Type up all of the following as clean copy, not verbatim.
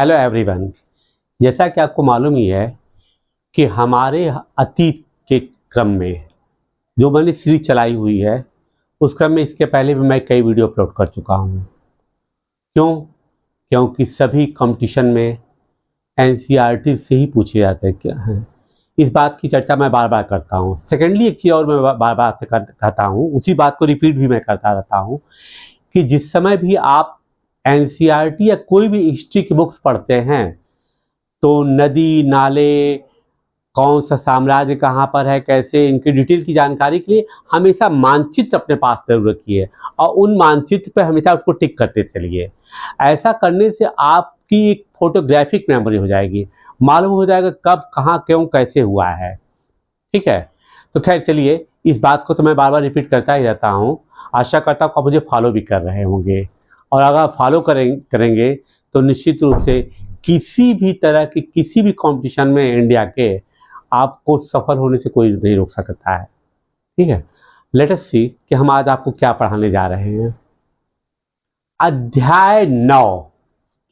Hello everyone. जैसा कि आपको मालूम ही है कि हमारे अतीत के क्रम में जो मैंने सीरीज चलाई हुई है उस क्रम में इसके पहले भी मैं कई वीडियो अपलोड कर चुका हूँ। क्योंकि सभी कंपटीशन में एनसीईआरटी से ही पूछे जाते हैं क्या है। इस बात की चर्चा मैं बार बार करता हूँ। सेकेंडली एक चीज़ और मैं बार बार आपसे कहता हूँ, उसी बात को रिपीट भी मैं करता रहता हूँ कि जिस समय भी आप एनसीईआरटी या कोई भी हिस्ट्री की बुक्स पढ़ते हैं तो नदी नाले, कौन सा साम्राज्य कहाँ पर है, कैसे, इनकी डिटेल की जानकारी के लिए हमेशा मानचित्र अपने पास जरूर रखिए और उन मानचित्र पर हमेशा उसको टिक करते चलिए। ऐसा करने से आपकी एक फोटोग्राफिक मेमोरी हो जाएगी, मालूम हो जाएगा कब कहाँ क्यों कैसे हुआ है। ठीक है, तो खैर चलिए, इस बात को तो मैं बार बार रिपीट करता ही रहता हूँ। आशा करता हूँ आप मुझे फॉलो भी कर रहे होंगे, और अगर फॉलो करेंगे तो निश्चित रूप से किसी भी तरह की किसी भी कंपटीशन में इंडिया के आपको सफल होने से कोई नहीं रोक सकता है। ठीक है, लेट अस सी कि हम आज आपको क्या पढ़ाने जा रहे हैं। अध्याय 9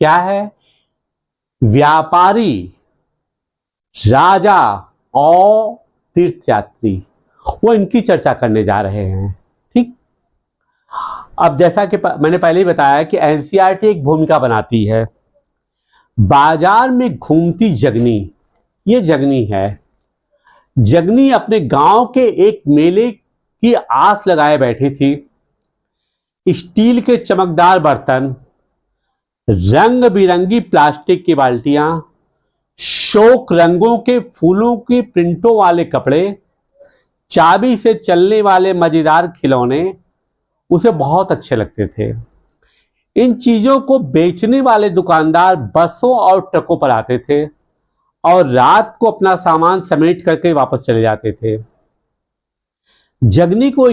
क्या है? व्यापारी, राजा और तीर्थयात्री, वो इनकी चर्चा करने जा रहे हैं। ठीक, अब जैसा कि मैंने पहले ही बताया कि एनसीईआरटी एक भूमिका बनाती है। बाजार में घूमती जगनी, ये जगनी है। जगनी अपने गांव के एक मेले की आस लगाए बैठी थी। स्टील के चमकदार बर्तन, रंग बिरंगी प्लास्टिक की बाल्टियां, शोक रंगों के फूलों के प्रिंटों वाले कपड़े, चाबी से चलने वाले मजेदार खिलौने उसे बहुत अच्छे लगते थे। इन चीजों को बेचने वाले दुकानदार बसों और ट्रकों पर आते थे और रात को अपना सामान समेट करके वापस चले जाते थे। जगनी को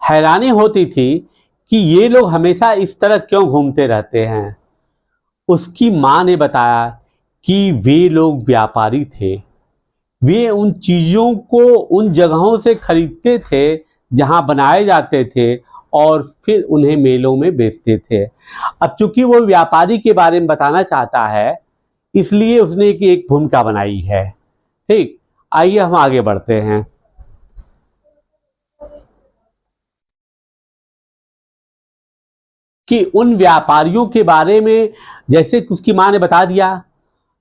हैरानी होती थी कि ये लोग हमेशा इस तरह क्यों घूमते रहते हैं। उसकी मां ने बताया कि वे लोग व्यापारी थे। वे उन चीजों को उन जगहों से खरीदते थे जहां बनाए जाते थे और फिर उन्हें मेलों में बेचते थे। अब चूंकि वो व्यापारी के बारे में बताना चाहता है इसलिए उसने एक भूमिका बनाई है। ठीक, आइए हम आगे बढ़ते हैं। कि उन व्यापारियों के बारे में जैसे उसकी मां ने बता दिया,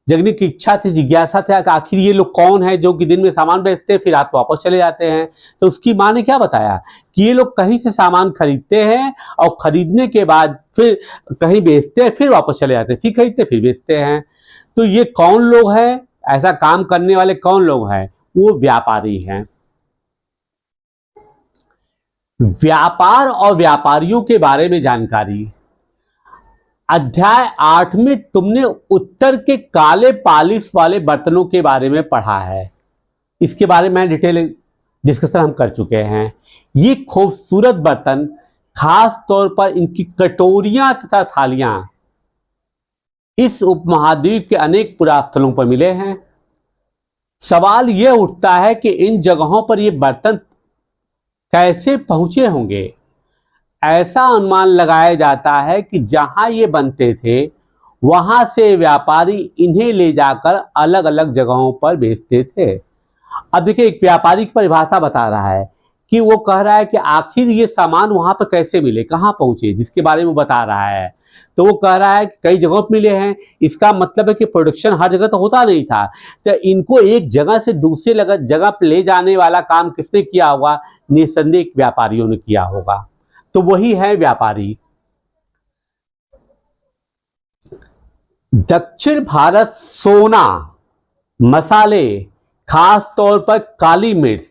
जगनी की इच्छा थी, जिज्ञासा था कि आखिर ये लोग कौन है जो कि दिन में सामान बेचते हैं फिर रात वापस चले जाते हैं। तो उसकी मां ने क्या बताया कि ये लोग कहीं से सामान खरीदते हैं और खरीदने के बाद फिर कहीं बेचते हैं, फिर वापस चले जाते हैं, फिर खरीदते फिर बेचते हैं। तो ये कौन लोग हैं, ऐसा काम करने वाले कौन लोग हैं? वो व्यापारी हैं। व्यापार और व्यापारियों के बारे में जानकारी। अध्याय 8 में तुमने उत्तर के काले पालिश वाले बर्तनों के बारे में पढ़ा है। इसके बारे में डिटेल डिस्कशन हम कर चुके हैं। ये खूबसूरत बर्तन, खास तौर पर इनकी कटोरियां तथा थालियां, इस उपमहाद्वीप के अनेक पुरास्थलों पर मिले हैं। सवाल यह उठता है कि इन जगहों पर ये बर्तन कैसे पहुंचे होंगे। ऐसा अनुमान लगाया जाता है कि जहां ये बनते थे वहां से व्यापारी इन्हें ले जाकर अलग अलग जगहों पर बेचते थे। अब देखिए, एक व्यापारी की परिभाषा बता रहा है कि वो कह रहा है कि आखिर ये सामान वहां पर कैसे मिले, कहां पहुंचे, जिसके बारे में वो बता रहा है। तो वो कह रहा है कि कई जगहों पर मिले हैं। इसका मतलब है कि प्रोडक्शन हर जगह तो होता नहीं था, तो इनको एक जगह से दूसरे जगह पर ले जाने वाला काम किसने किया होगा? निसंदेह व्यापारियों ने किया होगा। तो वही है व्यापारी। दक्षिण भारत सोना, मसाले, खास तौर पर काली मिर्च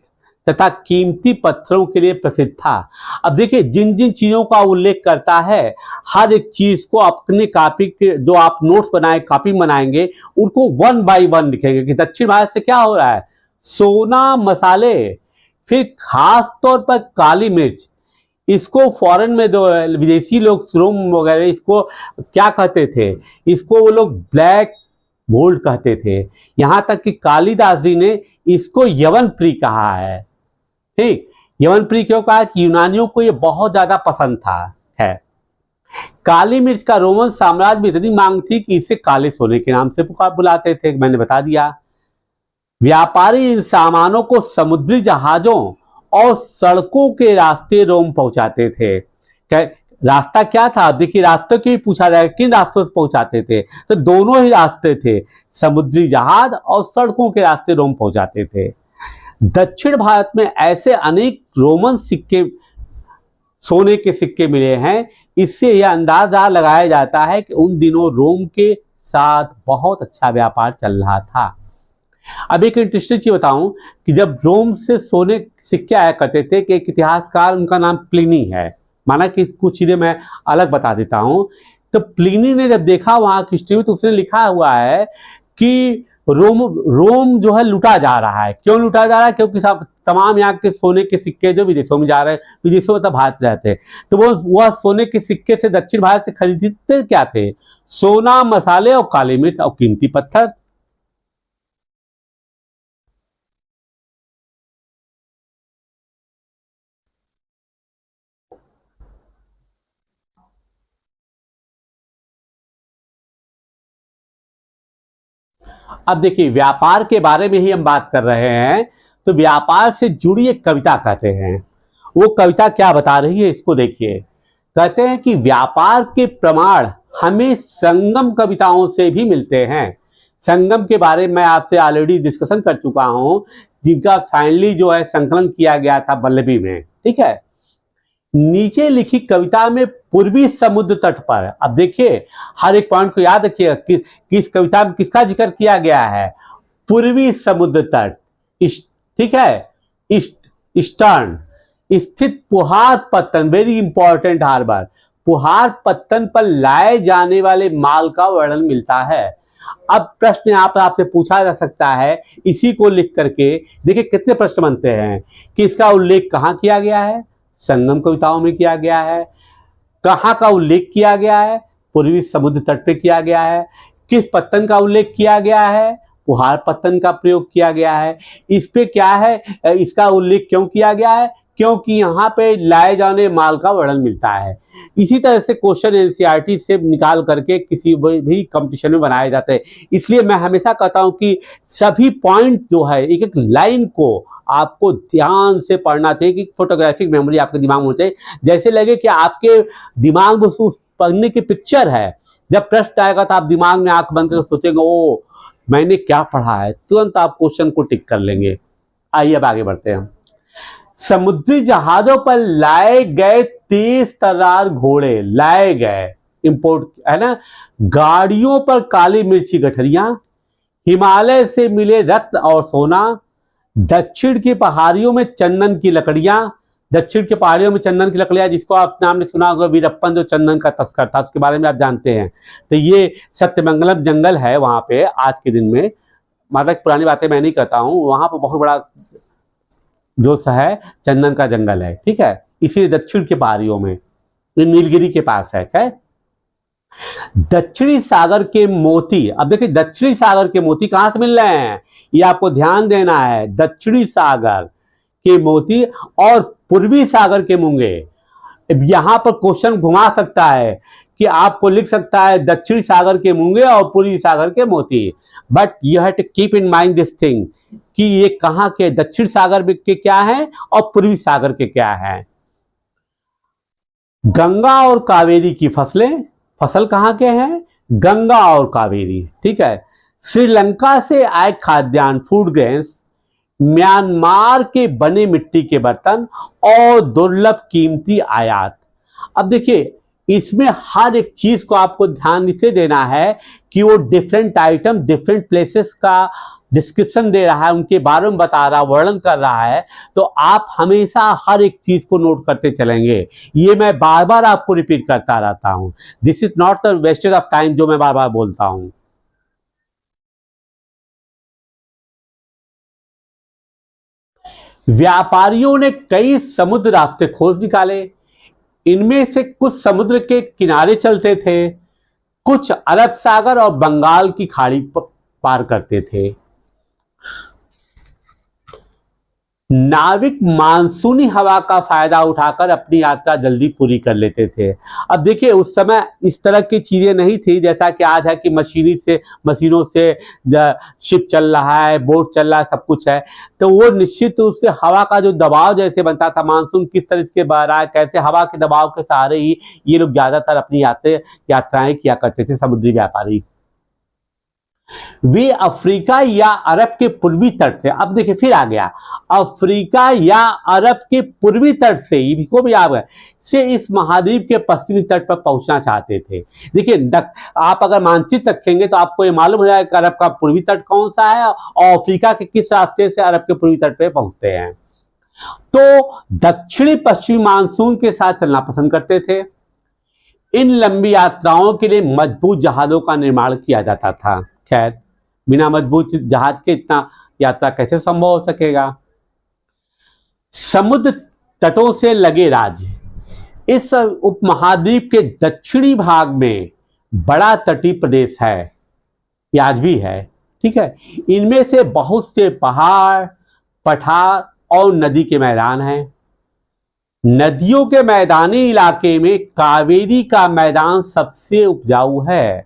तथा कीमती पत्थरों के लिए प्रसिद्ध था। अब देखिए, जिन जिन चीजों का उल्लेख करता है हर एक चीज को अपने कॉपी के, जो आप नोट्स बनाए कॉपी बनाएंगे, उनको 1 बाय 1 लिखेंगे कि दक्षिण भारत से क्या हो रहा है। सोना, मसाले, फिर खास तौर पर काली मिर्च, इसको फॉरेन में जो विदेशी लोग श्रोम वगैरह इसको क्या कहते थे? इसको वो लोग ब्लैक गोल्ड कहते थे। यहां तक कि कालिदास जी ने इसको यवन प्री कहा है। ठीक, यवन प्री क्यों कहा? कि यूनानियों को ये बहुत ज्यादा पसंद था है। काली मिर्च का रोमन साम्राज्य में इतनी मांग थी कि इसे काले सोने के नाम से बुलाते थे, मैंने बता दिया। व्यापारी इन सामानों को समुद्री जहाजों और सड़कों के रास्ते रोम पहुंचाते थे। रास्ता क्या था? देखिए, रास्तों की पूछा जाए, किन रास्तों से पहुंचाते थे, तो दोनों ही रास्ते थे, समुद्री जहाज और सड़कों के रास्ते रोम पहुंचाते थे। दक्षिण भारत में ऐसे अनेक रोमन सिक्के, सोने के सिक्के मिले हैं। इससे यह अंदाजा लगाया जाता है कि उन दिनों रोम के साथ बहुत अच्छा व्यापार चल रहा था। अब एक इंटरेस्टिंग चीज बताऊं कि जब रोम से सोने सिक्के आया करते थे, कि एक इतिहासकार, उनका नाम प्लिनी है, माना कि कुछ चीजें मैं अलग बता देता हूं, तो प्लिनी ने जब देखा वहां की हिस्ट्री में, तो उसने लिखा हुआ है कि रोम जो है लूटा जा रहा है। क्यों लूटा जा रहा है? क्योंकि तमाम यहाँ के सोने के सिक्के जो विदेशों में जा रहे हैं, विदेशों में मतलब भारत रहते हैं, तो वह सोने के सिक्के से दक्षिण भारत से खरीदते क्या थे? सोना, मसाले और काली मिर्च और कीमती पत्थर। अब देखिए, व्यापार के बारे में ही हम बात कर रहे हैं, तो व्यापार से जुड़ी एक कविता कहते हैं। वो कविता क्या बता रही है, इसको देखिए। कहते हैं कि व्यापार के प्रमाण हमें संगम कविताओं से भी मिलते हैं। संगम के बारे में मैं आपसे ऑलरेडी डिस्कशन कर चुका हूं, जिनका फाइनली जो है संकलन किया गया था वल्लभी में, ठीक है। नीचे लिखी कविता में पूर्वी समुद्र तट पर, अब देखिए हर एक पॉइंट को याद रखिए कि किस कविता में किसका जिक्र किया गया है। पूर्वी समुद्र तट, ठीक है, ईस्टर्न स्थित पुहार पत्तन, वेरी इंपॉर्टेंट हार्बर, पुहार पत्तन पर लाए जाने वाले माल का वर्णन मिलता है। अब प्रश्न यहाँ पर आपसे पूछा जा सकता है, इसी को लिख करके देखिए कितने प्रश्न बनते हैं कि इसका उल्लेख कहाँ किया गया है? संगम कविताओं में किया गया है। कहाँ का उल्लेख किया गया है? पूर्वी समुद्र तट पे किया गया है। किस पत्तन का उल्लेख किया गया है? पुहार पत्तन का प्रयोग किया गया है। इस पे क्या है, इसका उल्लेख क्यों किया गया है? क्योंकि यहाँ पे लाए जाने माल का वर्णन मिलता है। इसी तरह से क्वेश्चन एनसीईआरटी से निकाल करके किसी भी कंपटीशन में बनाए जाते हैं। इसलिए मैं हमेशा कहता हूं कि सभी पॉइंट जो है, एक एक लाइन को आपको ध्यान से पढ़ना चाहिए, कि फोटोग्राफिक मेमोरी आपके दिमाग में होनी चाहिए। जैसे लगे कि आपके दिमाग में उस पढ़ने की पिक्चर है, जब प्रश्न आएगा तो आप दिमाग में आंख बंद करके सोचेंगे, ओ मैंने क्या पढ़ा है, तुरंत आप क्वेश्चन को टिक कर लेंगे। आइए अब आगे बढ़ते हैं। समुद्री जहाजों पर लाए गए तेज तर्रार घोड़े, लाए गए, इंपोर्ट है ना। गाड़ियों पर काली मिर्ची गठरियां, हिमालय से मिले रत्न और सोना, दक्षिण की पहाड़ियों में चंदन की लकड़ियां, दक्षिण की पहाड़ियों में चंदन की लकड़ियां, जिसको आप नाम ने सुना होगा, वीरप्पन जो चंदन का तस्कर था, उसके बारे में आप जानते हैं। तो ये सत्यमंगलम जंगल है वहां पे आज के दिन में, मतलब पुरानी बातें मैं नहीं कहता हूं, वहां पर बहुत बड़ा जो है चंदन का जंगल है, ठीक है। इसी दक्षिण के पहाड़ियों में, नीलगिरी के पास है। दक्षिणी सागर के मोती, अब देखिए दक्षिणी सागर के मोती कहां से मिल रहे हैं, ये आपको ध्यान देना है। दक्षिणी सागर के मोती और पूर्वी सागर के मूंगे। यहां पर क्वेश्चन घुमा सकता है कि आपको लिख सकता है दक्षिणी सागर के मूंगे और पूर्वी सागर के मोती, but you have to keep in mind this thing कि ये कहां के, दक्षिण सागर के क्या है और पूर्वी सागर के क्या है। गंगा और कावेरी की फसल कहां के हैं? गंगा और कावेरी, ठीक है। श्रीलंका से आए खाद्यान्न, फूड ग्रेन्स, म्यांमार के बने मिट्टी के बर्तन और दुर्लभ कीमती आयात। अब देखिए इसमें हर एक चीज को आपको ध्यान इससे देना है कि वो डिफरेंट आइटम डिफरेंट प्लेसेस का डिस्क्रिप्शन दे रहा है, उनके बारे में बता रहा, वर्णन कर रहा है, तो आप हमेशा हर एक चीज को नोट करते चलेंगे। ये मैं बार बार आपको रिपीट करता रहता हूं, this is not the wastage of time जो मैं बार बार बोलता हूं। व्यापारियों ने कई समुद्र रास्ते खोज निकाले। इनमें से कुछ समुद्र के किनारे चलते थे, कुछ अरब सागर और बंगाल की खाड़ी पार करते थे। नाविक मानसूनी हवा का फायदा उठाकर अपनी यात्रा जल्दी पूरी कर लेते थे। अब देखिए उस समय इस तरह की चीजें नहीं थी जैसा कि आज है कि मशीनों से शिप चल रहा है, बोट चल रहा है, सब कुछ है। तो वो निश्चित रूप से हवा का जो दबाव जैसे बनता था, मानसून किस तरह से बह रहा है, कैसे हवा के दबाव के सहारे ही ये लोग ज्यादातर अपनी यात्राएं किया करते थे, समुद्री व्यापारी। वे अफ्रीका या अरब के पूर्वी तट से, अब देखिए फिर आ गया, अफ्रीका या अरब के पूर्वी तट से, इसको भी आ गए, से इस महाद्वीप के पश्चिमी तट पर पहुंचना चाहते थे। देखिए आप अगर मानचित्र रखेंगे तो आपको ये मालूम हो जाएगा कि अरब का पूर्वी तट कौन सा है और अफ्रीका के किस रास्ते से अरब के पूर्वी तट पर पहुंचते हैं। तो दक्षिणी पश्चिमी मानसून के साथ चलना पसंद करते थे। इन लंबी यात्राओं के लिए मजबूत जहाजों का निर्माण किया जाता था। खैर, बिना मजबूत जहाज के इतना यात्रा कैसे संभव हो सकेगा। समुद्र तटों से लगे राज्य, इस उपमहाद्वीप के दक्षिणी भाग में बड़ा तटीय प्रदेश है, ये आज भी है, ठीक है। इनमें से बहुत से पहाड़, पठार और नदी के मैदान हैं। नदियों के मैदानी इलाके में कावेरी का मैदान सबसे उपजाऊ है।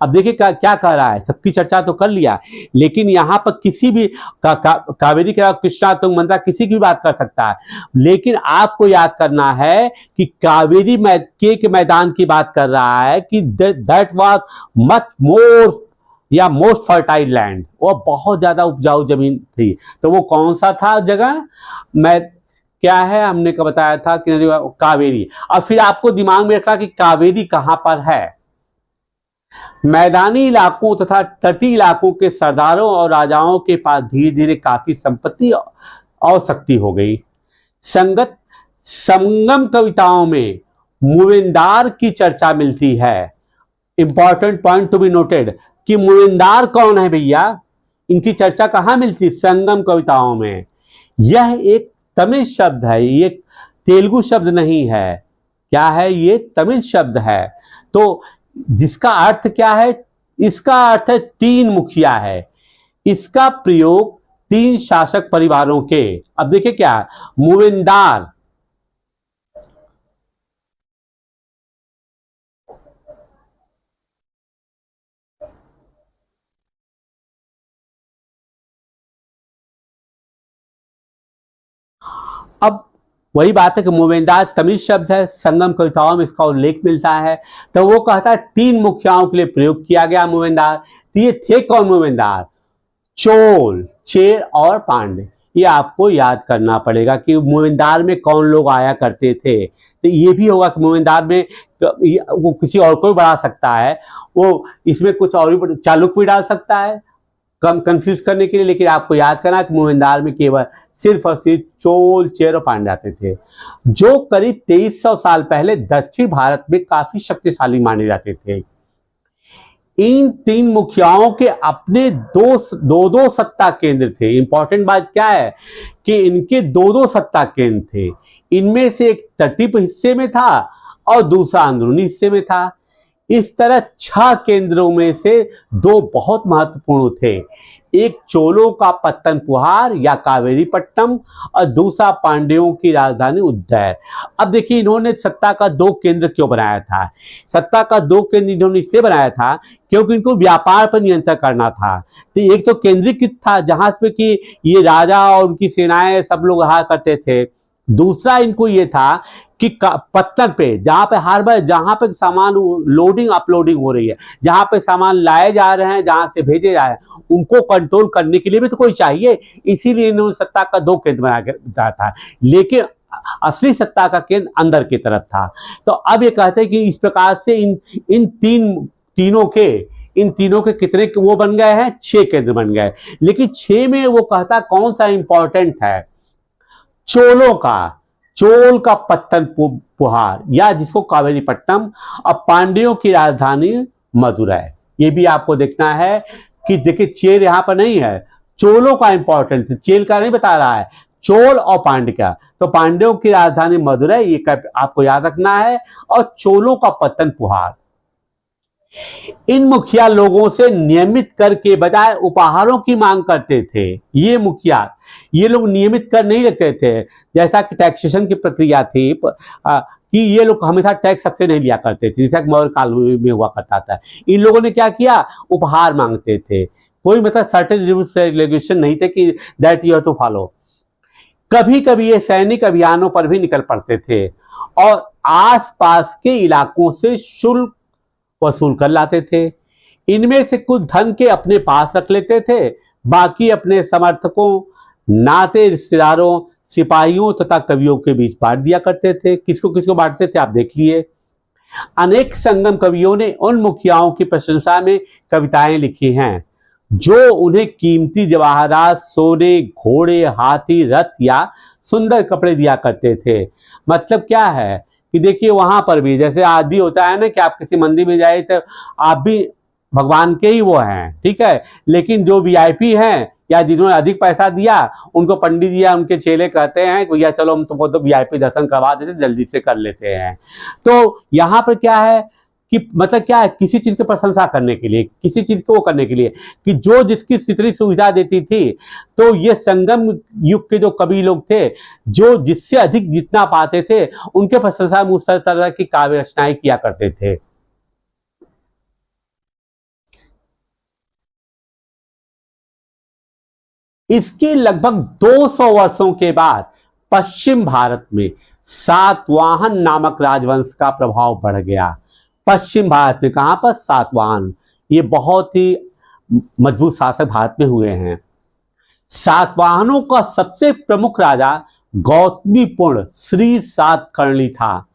अब देखिए क्या कह रहा है, सबकी चर्चा तो कर लिया, लेकिन यहां पर किसी भी कावेरी के अलावा कृष्णा, तुंगभद्रा, किसी की भी बात कर सकता है, लेकिन आपको याद करना है कि कावेरी के मैदान की बात कर रहा है कि दैट वाज मच मोर या मोस्ट फर्टाइल लैंड, वो बहुत ज्यादा उपजाऊ जमीन थी। तो वो कौन सा था जगह, मैं क्या है, हमने का बताया था कि कावेरी। अब फिर आपको दिमाग में रखा कि कावेरी कहां पर है। मैदानी इलाकों तथा तटीय इलाकों के सरदारों और राजाओं के पास धीरे धीरे काफी संपत्ति और शक्ति हो गई। संगम कविताओं में मूवेंदार की चर्चा मिलती है। Important point to be noted कि मूवेंदार कौन है भैया, इनकी चर्चा कहां मिलती है, संगम कविताओं में। यह एक तमिल शब्द है, ये तेलुगु शब्द नहीं है। क्या है, ये तमिल शब्द है। तो जिसका अर्थ क्या है, इसका अर्थ है तीन मुखिया है। इसका प्रयोग तीन शासक परिवारों के, अब देखिए क्या है, मूवेंदार, अब वही बात है कि मूवेंदार तमिल शब्द है, संगम कविताओं में इसका उल्लेख मिलता है। तो वो कहता है तीन मुखियाओं के लिए प्रयोग किया गया मूवेंदार। तो ये थे कौन मूवेंदार, चोल, चेर और पांडे। ये आपको याद करना पड़ेगा कि मूवेंदार में कौन लोग आया करते थे। तो ये भी होगा कि मूवेंदार में वो किसी और को भी बढ़ा सकता है, वो इसमें कुछ और भी चालुक्य भी डाल सकता है कम कंफ्यूज करने के लिए, लेकिन आपको याद करना कि मूवेंदार में केवल सिर्फ और सिर्फ चोल, चेर और पांड्य आते थे, जो करीब 2300 साल पहले दक्षिण भारत में काफी शक्तिशाली माने जाते थे। इन तीन मुखियाओं के अपने दो सत्ता केंद्र थे। इंपॉर्टेंट बात क्या है कि इनके दो सत्ता केंद्र थे। इनमें से एक तटीय हिस्से में था और दूसरा अंदरूनी हिस्से में था। इस तरह 6 केंद्रों में से 2 बहुत महत्वपूर्ण थे। एक चोलों का पत्तनपुहार या कावेरीपट्टनम और दूसरा पांड्यों की राजधानी उज्जैन। अब देखिए इन्होंने सत्ता का 2 केंद्र क्यों बनाया था। सत्ता का 2 केंद्र इन्होंने इसलिए बनाया था क्योंकि इनको व्यापार पर नियंत्रण करना था। तो एक तो केंद्रीकृत था जहां पे कि ये राजा और उनकी सेनाएं सब लोग रहा करते थे। दूसरा इनको ये था कि पत्तन पे, जहां पे हार्बर, जहां पे सामान लोडिंग अपलोडिंग हो रही है, जहां पे सामान लाए जा रहे हैं, जहां से भेजे जा रहे हैं, उनको कंट्रोल करने के लिए भी तो कोई चाहिए। इसीलिए इन्होंने सत्ता का 2 केंद्र बनाया था, लेकिन असली सत्ता का केंद्र अंदर की तरफ था। तो अब ये कहते हैं कि इस प्रकार से इन तीनों के कितने वो बन गए हैं, 6 केंद्र बन गए। लेकिन 6 में वो कहता कौन सा इंपॉर्टेंट है, चोल का पत्तनपुहार या जिसको कावेरीपट्टनम, और पांड्यों की राजधानी मदुरै। ये भी आपको देखना है कि देखिए चेर यहां पर नहीं है, चोलों का इंपॉर्टेंट, चेल का नहीं बता रहा है, चोल और पांड्य का। तो पांड्यों की राजधानी मदुरै ये आपको याद रखना है, और चोलों का पत्तनपुहार। इन मुखिया लोगों से नियमित कर के बजाय उपहारों की मांग करते थे। ये मुखिया, ये लोग नियमित कर नहीं रखते थे, जैसा कि टैक्सेशन की प्रक्रिया थी कि ये लोग हमेशा टैक्स सबसे नहीं लिया करते थे, जैसा कि मौर्य काल में हुआ करता था। इन लोगों ने क्या किया, उपहार मांगते थे। कोई मतलब सर्टेन रूल्स रेगुलेशन नहीं थे कि that you have to follow. कभी कभी ये सैनिक अभियानों पर भी निकल पड़ते थे और आसपास के इलाकों से शुल्क वसूल कर लाते थे। इनमें से कुछ धन के अपने पास रख लेते थे, बाकी अपने समर्थकों, नाते रिश्तेदारों, सिपाहियों तथा कवियों के बीच बांट दिया करते थे। किसको किसको बांटते थे आप देख लिए। अनेक संगम कवियों ने उन मुखियाओं की प्रशंसा में कविताएं लिखी हैं जो उन्हें कीमती जवाहरात, सोने, घोड़े, हाथी, रथ या सुंदर कपड़े दिया करते थे। मतलब क्या है कि देखिए वहां पर भी जैसे आज भी होता है ना कि आप किसी मंदिर में जाए तो आप भी भगवान के ही वो हैं, ठीक है, लेकिन जो वीआईपी हैं या जिन्होंने अधिक पैसा दिया उनको पंडित जी या उनके चेले कहते हैं कि भैया चलो हम तुमको तो वीआईपी दर्शन करवा देते, जल्दी से कर लेते हैं। तो यहाँ पर क्या है कि मतलब क्या है, किसी चीज की प्रशंसा करने के लिए, किसी चीज को वो करने के लिए कि जो जिसकी जितनी सुविधा देती थी। तो ये संगम युग के जो कवि लोग थे, जो जिससे अधिक जितना पाते थे उनके प्रशंसा में उस तरह की काव्य रचनाएं किया करते थे। इसके लगभग 200 वर्षों के बाद पश्चिम भारत में सातवाहन नामक राजवंश का प्रभाव बढ़ गया। पश्चिम भारत में कहां पर, सातवाहन, ये बहुत ही मजबूत शासक भारत में हुए हैं। सातवाहनों का सबसे प्रमुख राजा गौतमीपुत्र श्री सातकर्णी था।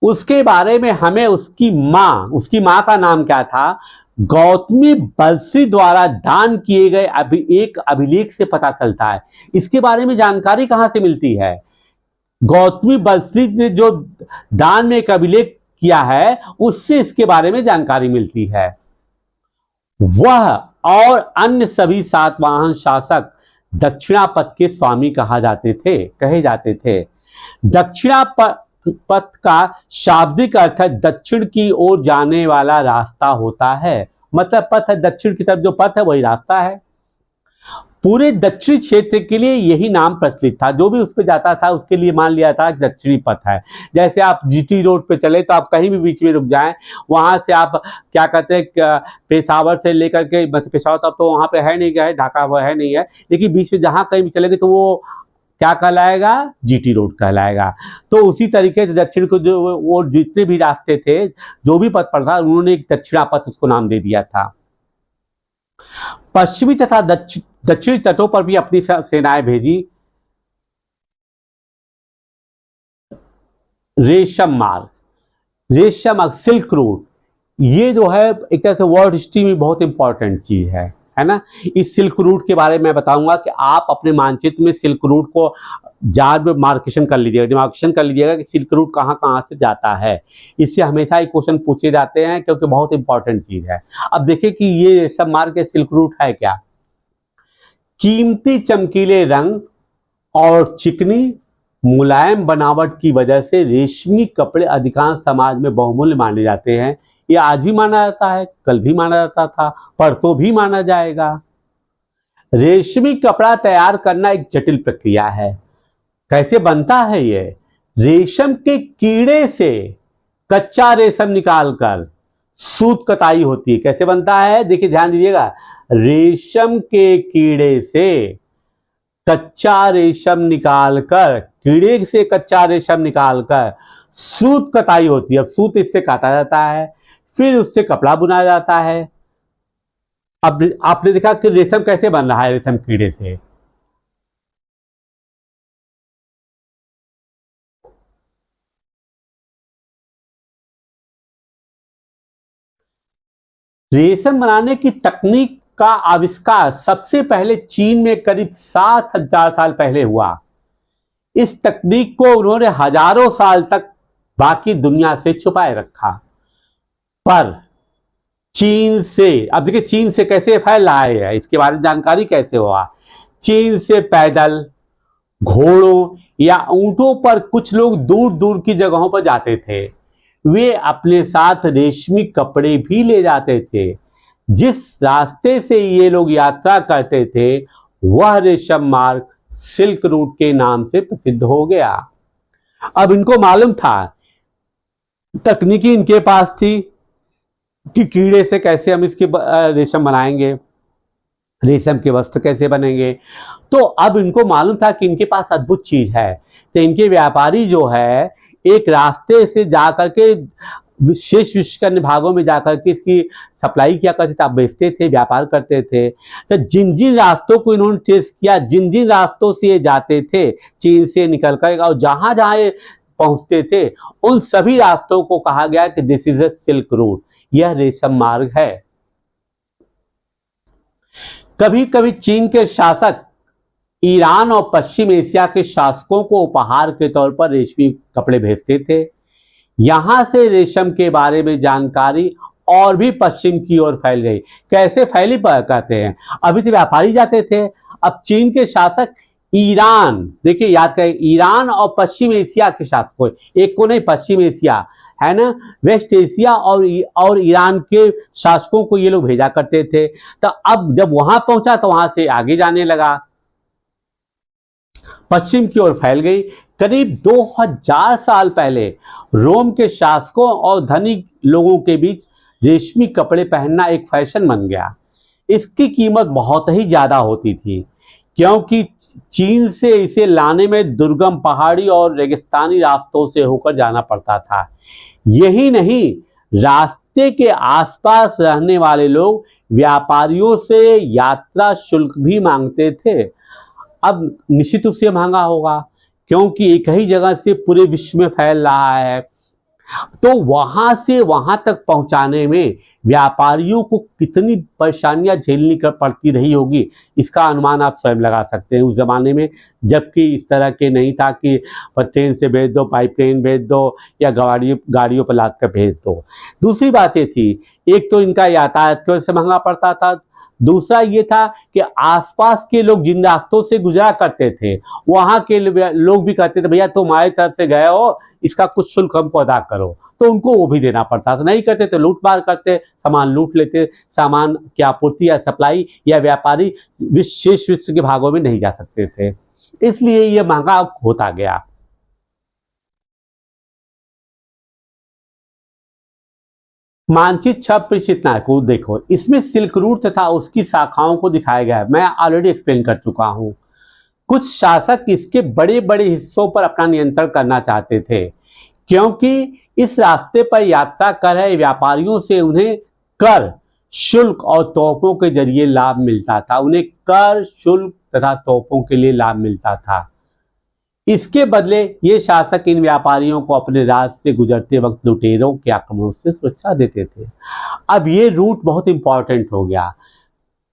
उसके बारे में हमें उसकी मां का नाम क्या था, गौतमी बलश्री द्वारा दान किए गए एक अभिलेख से पता चलता है। इसके बारे में जानकारी कहां से मिलती है, गौतमी बलश्री ने जो दान में एक अभिलेख किया है उससे इसके बारे में जानकारी मिलती है। वह और अन्य सभी सातवाहन शासक दक्षिणापथ के स्वामी कहे जाते थे। दक्षिणापथ का शाब्दिक अर्थ है दक्षिण की ओर जाने वाला रास्ता होता है। मतलब पथ है, दक्षिण की तरफ जो पथ है वही रास्ता है। पूरे दक्षिणी क्षेत्र के लिए यही नाम प्रचलित था, जो भी उस पर जाता था उसके लिए मान लिया था कि दक्षिणी पथ है। जैसे आप जीटी रोड पे चले तो आप कहीं भी बीच में रुक जाएं, वहां से आप क्या कहते हैं, पेशावर से लेकर के, पेशावर तब तो वहां पे है नहीं, क्या है, ढाका वो है नहीं है, लेकिन बीच में जहां कहीं भी चलेंगे तो वो क्या कहलाएगा, जीटी रोड कहलाएगा। तो उसी तरीके से दक्षिण को जो वो जितने भी रास्ते थे, जो भी पथ पर था, उन्होंने एक दक्षिणापथ उसको नाम दे दिया था। पश्चिमी तथा दक्षिणी तटों पर भी अपनी सेनाएं भेजी। रेशम मार्ग, सिल्क रूट, ये जो है एक तरह से वर्ल्ड हिस्ट्री में बहुत इंपॉर्टेंट चीज है ना। इस सिल्क रूट के बारे में बताऊंगा कि आप अपने मानचित्र में सिल्क रूट को जार में डिमार्केशन कर लीजिएगा कि सिल्क रूट कहाँ कहाँ से जाता है। इससे हमेशा ही क्वेश्चन पूछे जाते हैं क्योंकि बहुत इंपॉर्टेंट चीज है। अब देखिए कि ये सब मार्ग के सिल्क रूट है क्या, कीमती चमकीले रंग और चिकनी मुलायम बनावट की वजह से रेशमी कपड़े अधिकांश समाज में बहुमूल्य माने जाते हैं। ये आज भी माना जाता है, कल भी माना जाता था, परसों भी माना जाएगा। रेशमी कपड़ा तैयार करना एक जटिल प्रक्रिया है। कैसे बनता है ये, रेशम के कीड़े से कच्चा रेशम निकालकर सूत कताई होती है। कैसे बनता है, देखिए ध्यान दीजिएगा, रेशम के कीड़े से कच्चा रेशम निकालकर, कीड़े से कच्चा रेशम निकालकर सूत कताई होती है। अब सूत इससे काटा जाता है, फिर उससे कपड़ा बुना जाता है। अब आपने देखा कि रेशम कैसे बन रहा है, रेशम कीड़े से। रेशम बनाने की तकनीक का आविष्कार सबसे पहले चीन में करीब 7000 साल पहले हुआ। इस तकनीक को उन्होंने हजारों साल तक बाकी दुनिया से छुपाए रखा। पर चीन से, अब देखिए चीन से कैसे फैल रहा है, इसके बारे में जानकारी कैसे हुआ। चीन से पैदल, घोड़ों या ऊंटों पर कुछ लोग दूर दूर की जगहों पर जाते थे। वे अपने साथ रेशमी कपड़े भी ले जाते थे। जिस रास्ते से ये लोग यात्रा करते थे वह रेशम मार्ग सिल्क रूट के नाम से प्रसिद्ध हो गया। अब इनको मालूम था, तकनीकी इनके पास थी कि कीड़े से कैसे हम इसके रेशम बनाएंगे, रेशम के वस्त्र कैसे बनेंगे। तो अब इनको मालूम था कि इनके पास अद्भुत चीज है। तो इनके व्यापारी जो है एक रास्ते से जाकर के शेष विश्व के अन्य भागों में जाकर के इसकी सप्लाई किया करते थे, बेचते थे, व्यापार करते थे। तो जिन जिन रास्तों को इन्होंने टेस्ट किया, जिन जिन रास्तों से ये जाते थे चीन से निकल कर, और जहां जहां ये पहुंचते थे उन सभी रास्तों को कहा गया कि this is a silk route, यह रेशम मार्ग है। कभी कभी चीन के शासक ईरान और पश्चिम एशिया के शासकों को उपहार के तौर पर रेशमी कपड़े भेजते थे। यहां से रेशम के बारे में जानकारी और भी पश्चिम की ओर फैल गई। कैसे फैली कहते हैं, अभी तो व्यापारी जाते थे, अब चीन के शासक ईरान, देखिए याद करें, ईरान और पश्चिम एशिया के शासकों, एक को नहीं, पश्चिम एशिया है ना, वेस्ट एशिया और ईरान के शासकों को ये लोग भेजा करते थे। तो अब जब वहां पहुंचा तो वहां से आगे जाने लगा, पश्चिम की ओर फैल गई। करीब 2000 साल पहले रोम के शासकों और धनी लोगों के बीच रेशमी कपड़े पहनना एक फैशन बन गया। इसकी कीमत बहुत ही ज्यादा होती थी क्योंकि चीन से इसे लाने में दुर्गम पहाड़ी और रेगिस्तानी रास्तों से होकर जाना पड़ता था। यही नहीं, रास्ते के आसपास रहने वाले लोग व्यापारियों से यात्रा शुल्क भी मांगते थे। अब निश्चित रूप से महंगा होगा क्योंकि एक ही जगह से पूरे विश्व में फैल रहा है, तो वहां से वहां तक पहुंचाने में व्यापारियों को कितनी परेशानियां झेलनी पड़ती रही होगी, इसका अनुमान आप स्वयं लगा सकते हैं। उस जमाने में जबकि इस तरह के नहीं था कि ट्रेन से भेज दो, पाइपलाइन भेज दो या गाड़ियों पर लाद कर भेज दो। दूसरी बात ये थी, एक तो इनका यातायात की वजह से महंगा पड़ता था, दूसरा ये था कि आसपास के लोग जिन रास्तों से गुजरा करते थे वहां के लोग भी कहते थे भैया तुम हमारी तरफ से गए हो, इसका कुछ शुल्क हमको अदा करो, तो उनको वो भी देना पड़ता था। नहीं करते तो लूट मार करते, सामान लूट लेते, सामान की आपूर्ति या सप्लाई या व्यापारी शेष विश्व के भागों में नहीं जा सकते थे, इसलिए ये महंगा होता गया। मानचित्र 6 को देखो, इसमें सिल्क रूट तथा उसकी शाखाओं को दिखाया गया है। मैं ऑलरेडी एक्सप्लेन कर चुका हूं। कुछ शासक इसके बड़े बड़े हिस्सों पर अपना नियंत्रण करना चाहते थे क्योंकि इस रास्ते पर यात्रा कर रहे व्यापारियों से उन्हें कर, शुल्क और तोहफों के जरिए लाभ मिलता था। उन्हें कर, शुल्क तथा तोहफों के लिए लाभ मिलता था। इसके बदले ये शासक इन व्यापारियों को अपने राज से गुजरते वक्त लुटेरों के आक्रमणों से सुरक्षा देते थे। अब ये रूट बहुत इंपॉर्टेंट हो गया।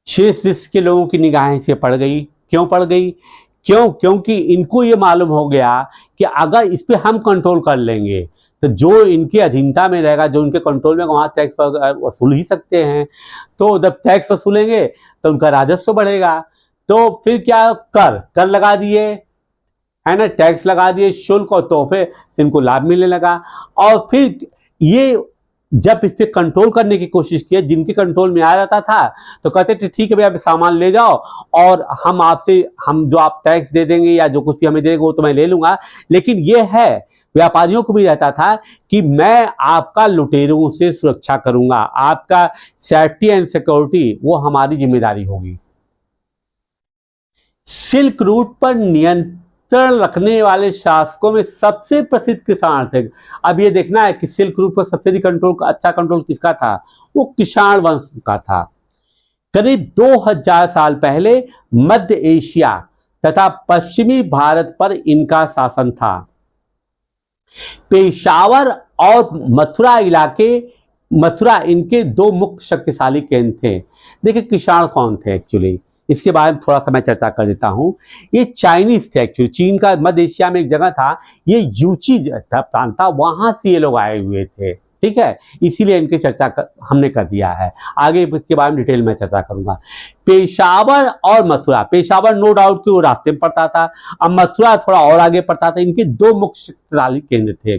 शेष विश्व के लोगों की निगाहें से पड़ गई। क्यों पड़ गई? क्योंकि इनको ये मालूम हो गया कि अगर इस पर हम कंट्रोल कर लेंगे तो जो इनके अधीनता में रहेगा, जो इनके कंट्रोल में, वहाँ टैक्स वसूल ही सकते हैं। तो जब टैक्स वसूलेंगे तो उनका राजस्व बढ़ेगा। तो फिर क्या, कर लगा दिए, है ना, टैक्स लगा दिए, शुल्क और तोहफे से इनको लाभ मिलने लगा। और फिर ये जब इस पर कंट्रोल करने की कोशिश की, जिनके कंट्रोल में आ जाता था तो कहते थे ठीक है भैया आप सामान ले जाओ और हम जो आप टैक्स दे देंगे या जो कुछ भी हमें देंगे वो तो मैं ले लूंगा। लेकिन ये है, व्यापारियों को भी रहता था कि मैं आपका लुटेरों से सुरक्षा करूंगा, आपका सेफ्टी एंड सिक्योरिटी वो हमारी जिम्मेदारी होगी। सिल्क रूट पर नियंत्रण रखने वाले शासकों में सबसे प्रसिद्ध किसान थे। अब ये देखना है कि सिल्क रूट पर सबसे अच्छा कंट्रोल किसका था? वो किसान वंश का था। करीब 2000 साल पहले मध्य एशिया तथा पश्चिमी भारत पर इनका शासन था। पेशावर और मथुरा इनके दो मुख्य शक्तिशाली केंद्र थे। देखिए किसान कौन थे एक्चुअली, इसके बारे में थोड़ा सा मैं चर्चा कर देता हूं। ये चाइनीज थे एक्चुअली। चीन का मध्य एशिया में एक जगह था, ये यूची प्रांत था, वहां से ये लोग आए हुए थे, ठीक है, इसीलिए इनकी हमने कर दिया है। आगे इसके बारे में डिटेल में चर्चा करूंगा। पेशावर और मथुरा, पेशावर नो डाउट कि वो रास्ते में पड़ता था, अब मथुरा थोड़ा और आगे पड़ता था। इनके दो मुख्य शक्तिशाली केंद्र थे।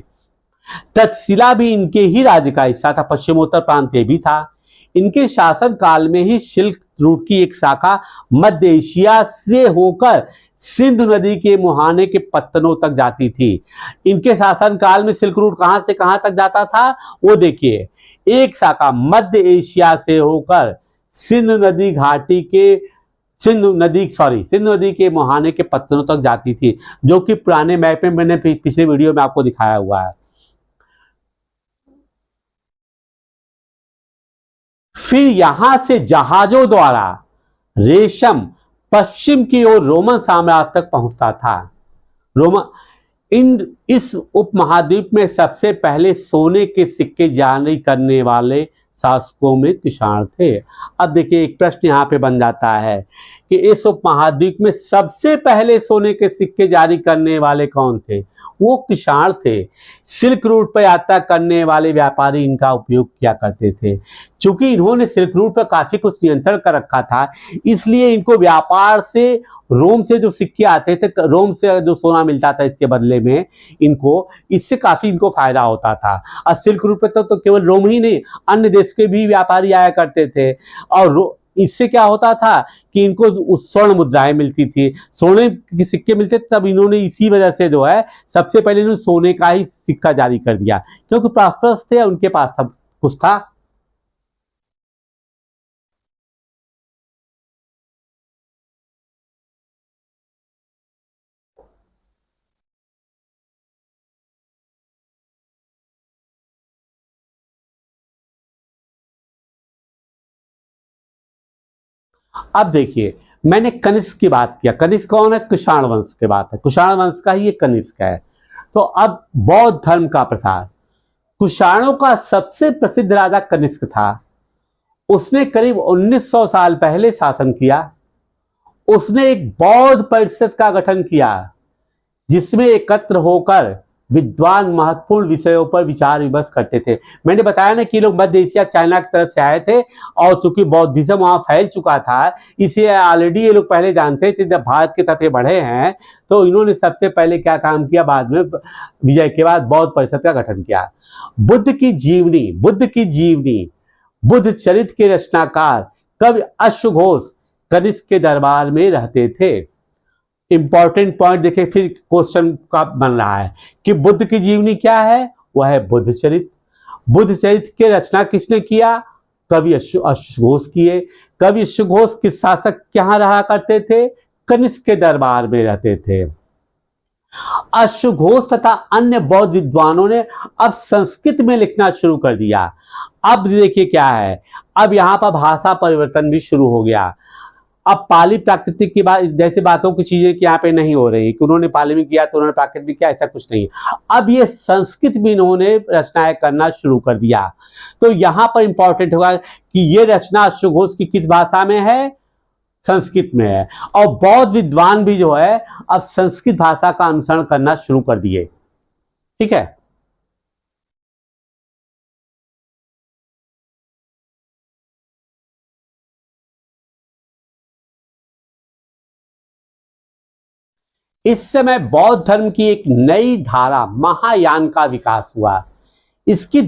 तक्षशिला भी इनके ही राज्य का हिस्सा था, पश्चिमोत्तर प्रांत ये भी था। इनके शासन काल में ही सिल्क रूट की एक शाखा मध्य एशिया से होकर सिंधु नदी के मुहाने के पत्तनों तक जाती थी। इनके शासन काल में सिल्क रूट कहां से कहां तक जाता था वो देखिए, एक शाखा मध्य एशिया से होकर सिंधु नदी घाटी के सिंधु नदी के मुहाने के पत्तनों तक जाती थी, जो कि पुराने मैप में मैंने पिछले वीडियो में आपको दिखाया हुआ है। फिर यहां से जहाजों द्वारा रेशम पश्चिम की ओर रोमन साम्राज्य तक पहुंचता था। इस उपमहाद्वीप में सबसे पहले सोने के सिक्के जारी करने वाले शासकों में कुषाण थे। अब देखिए एक प्रश्न यहाँ पे बन जाता है कि इस उपमहाद्वीप में सबसे पहले सोने के सिक्के जारी करने वाले कौन थे? वो कुषाण थे। सिल्क रूट पर यात्रा करने वाले व्यापारी इनका उपयोग किया करते थे। चूंकि इन्होंने सिल्क रूट पर काफी कुछ नियंत्रण कर रखा था, इसलिए इनको व्यापार से रोम से जो सिक्के आते थे, रोम से जो सोना मिलता था इसके बदले में इनको, इससे काफी इनको फायदा होता था। और सिल्क रूट पर तो केवल रोम ही नहीं, अन्य देश के भी व्यापारी आया करते थे। और इससे क्या होता था कि इनको स्वर्ण मुद्राएं मिलती थी, सोने के सिक्के मिलते थे। तब इन्होंने इसी वजह से जो है सबसे पहले इन्होंने सोने का ही सिक्का जारी कर दिया, क्योंकि प्रॉस्पेरस थे, उनके पास सब कुछ था। अब देखिए मैंने कनिष्क की बात किया। कनिष्क कौन है? कुषाण वंश की बात है, कुषाण वंश का ही ये कनिष्क है। तो अब बौद्ध धर्म का प्रसार, कुषाणों का सबसे प्रसिद्ध राजा कनिष्क था। उसने करीब 1900 साल पहले शासन किया। उसने एक बौद्ध परिषद का गठन किया, जिसमें एकत्र होकर विद्वान महत्वपूर्ण विषयों पर विचार विमर्श करते थे। मैंने बताया ना कि लोग मध्य एशिया चाइना की तरफ से आए थे, और चूंकि बौद्धिज्म वहां फैल चुका था, इसलिए ऑलरेडी ये लोग पहले जानते थे जब भारत की तरफ ये बढ़े हैं, तो इन्होंने सबसे पहले क्या काम किया, बाद में विजय के बाद बौद्ध परिषद का गठन किया। बुद्ध की जीवनी, बुद्ध चरित्र के रचनाकार कवि अश्वघोष कनिष्क के दरबार में रहते थे। इंपॉर्टेंट पॉइंट देखिए, फिर क्वेश्चन का बन रहा है कि बुद्ध की जीवनी क्या है? वह है बुद्ध चरित्र। बुद्ध चरित्र की रचना किसने किया? कवि अश्वघोष किए। कवि अश्वघोष किस शासक कहाँ रहा करते थे? कनिष्क के दरबार में रहते थे। अश्वघोष तथा अन्य बौद्ध विद्वानों ने अब संस्कृत में लिखना शुरू कर दिया। अब देखिए क्या है, अब यहां पर भाषा परिवर्तन भी शुरू हो गया। अब पाली प्राकृतिक की बात, जैसे बातों की चीजें कि यहाँ पे नहीं हो रही कि उन्होंने पाली में किया तो उन्होंने प्राकृत में किया, ऐसा कुछ नहीं। अब ये संस्कृत में इन्होंने रचनाएं करना शुरू कर दिया। तो यहाँ पर इंपॉर्टेंट होगा कि ये रचना अश्वघोष की किस भाषा में है? संस्कृत में है। और बौद्ध विद्वान भी जो है अब संस्कृत भाषा का अनुसरण करना शुरू कर दिए। ठीक है। इस समय बौद्ध धर्म की एक नई धारा महायान का विकास हुआ। इसकी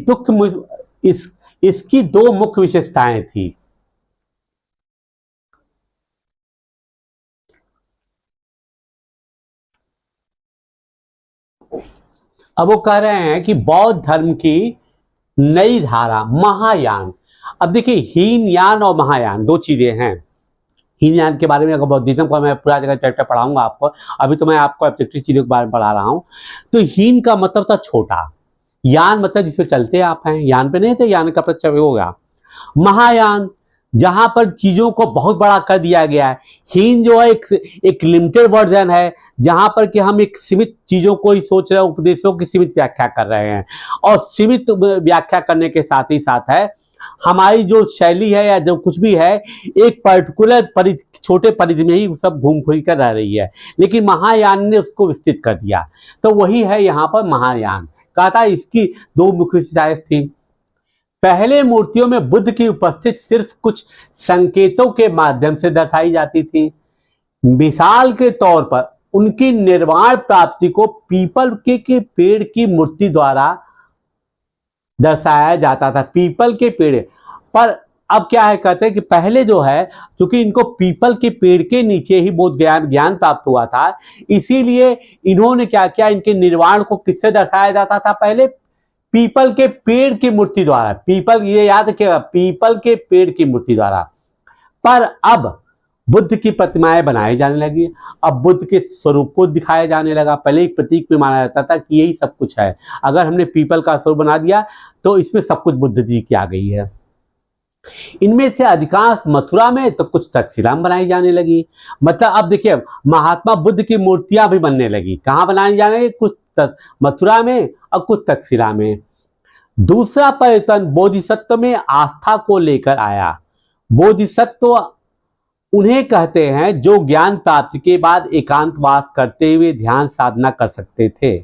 इसकी दो मुख्य विशेषताएं थी। अब वो कह रहे हैं कि बौद्ध धर्म की नई धारा महायान। अब देखिए हीनयान और महायान दो चीजें हैं। हीनयान के बारे में अगर बौद्धिज्म का मैं पूरा जगह चैप्टर पढ़ाऊंगा आपको, अभी तो मैं आपको एब्स्ट्रैक्ट चीजों के बारे में पढ़ा रहा हूं। तो हीन का मतलब था छोटा, यान मतलब जिसपे चलते आप हैं, यान पे नहीं थे, यान का प्रत्यय होगा। महायान जहां पर चीजों को बहुत बड़ा कर दिया गया है। हीन जो है एक लिमिटेड वर्जन है, जहां पर कि हम एक सीमित चीजों को ही सोच रहे हैं, उपदेशों की सीमित व्याख्या कर रहे हैं। और सीमित व्याख्या करने के साथ ही साथ है हमारी जो शैली है या जो कुछ भी है, एक पर्टिकुलर छोटे परिधि में ही सब घूम फिर कर रह रही है। लेकिन महायान ने उसको विस्तृत कर दिया। तो वही है यहाँ पर महायान। कहा था इसकी दो मुख्य विशेषताएं थी। पहले मूर्तियों में बुद्ध की उपस्थिति सिर्फ कुछ संकेतों के माध्यम से दर्शाई जाती थी। मिसाल के तौर पर उनकी निर्वाण प्राप्ति को पीपल के पेड़ की मूर्ति द्वारा दर्शाया जाता था, पीपल के पेड़ पर। अब क्या है, कहते हैं कि पहले जो है, क्योंकि इनको पीपल के पेड़ के नीचे ही बहुत ज्ञान प्राप्त हुआ था, इसीलिए इन्होंने क्या किया, इनके निर्वाण को किससे दर्शाया जाता था, पहले पीपल के पेड़ की मूर्ति द्वारा। पीपल, ये याद रखिएगा, पीपल के पेड़ की मूर्ति द्वारा। पर अब बुद्ध की प्रतिमाएं बनाई जाने लगी, अब बुद्ध के स्वरूप को दिखाया जाने लगा। पहले एक प्रतीक में माना जाता था कि यही सब कुछ है, अगर हमने पीपल का स्वरूप बना दिया तो इसमें सब कुछ बुद्ध जी की आ गई है। इनमें से अधिकांश मथुरा में, तो कुछ तक्षशिला में बनाई जाने लगी। मतलब अब देखिए, महात्मा बुद्ध की मूर्तियां भी बनने लगी। कहाँ बनाई जाने लगी, कुछ मथुरा में और कुछ तक्षशिला में। दूसरा परिवर्तन बोधिसत्व में आस्था को लेकर आया। बोधिसत्व उन्हें कहते हैं जो ज्ञान प्राप्ति के बाद एकांतवास करते हुए ध्यान साधना कर सकते थे,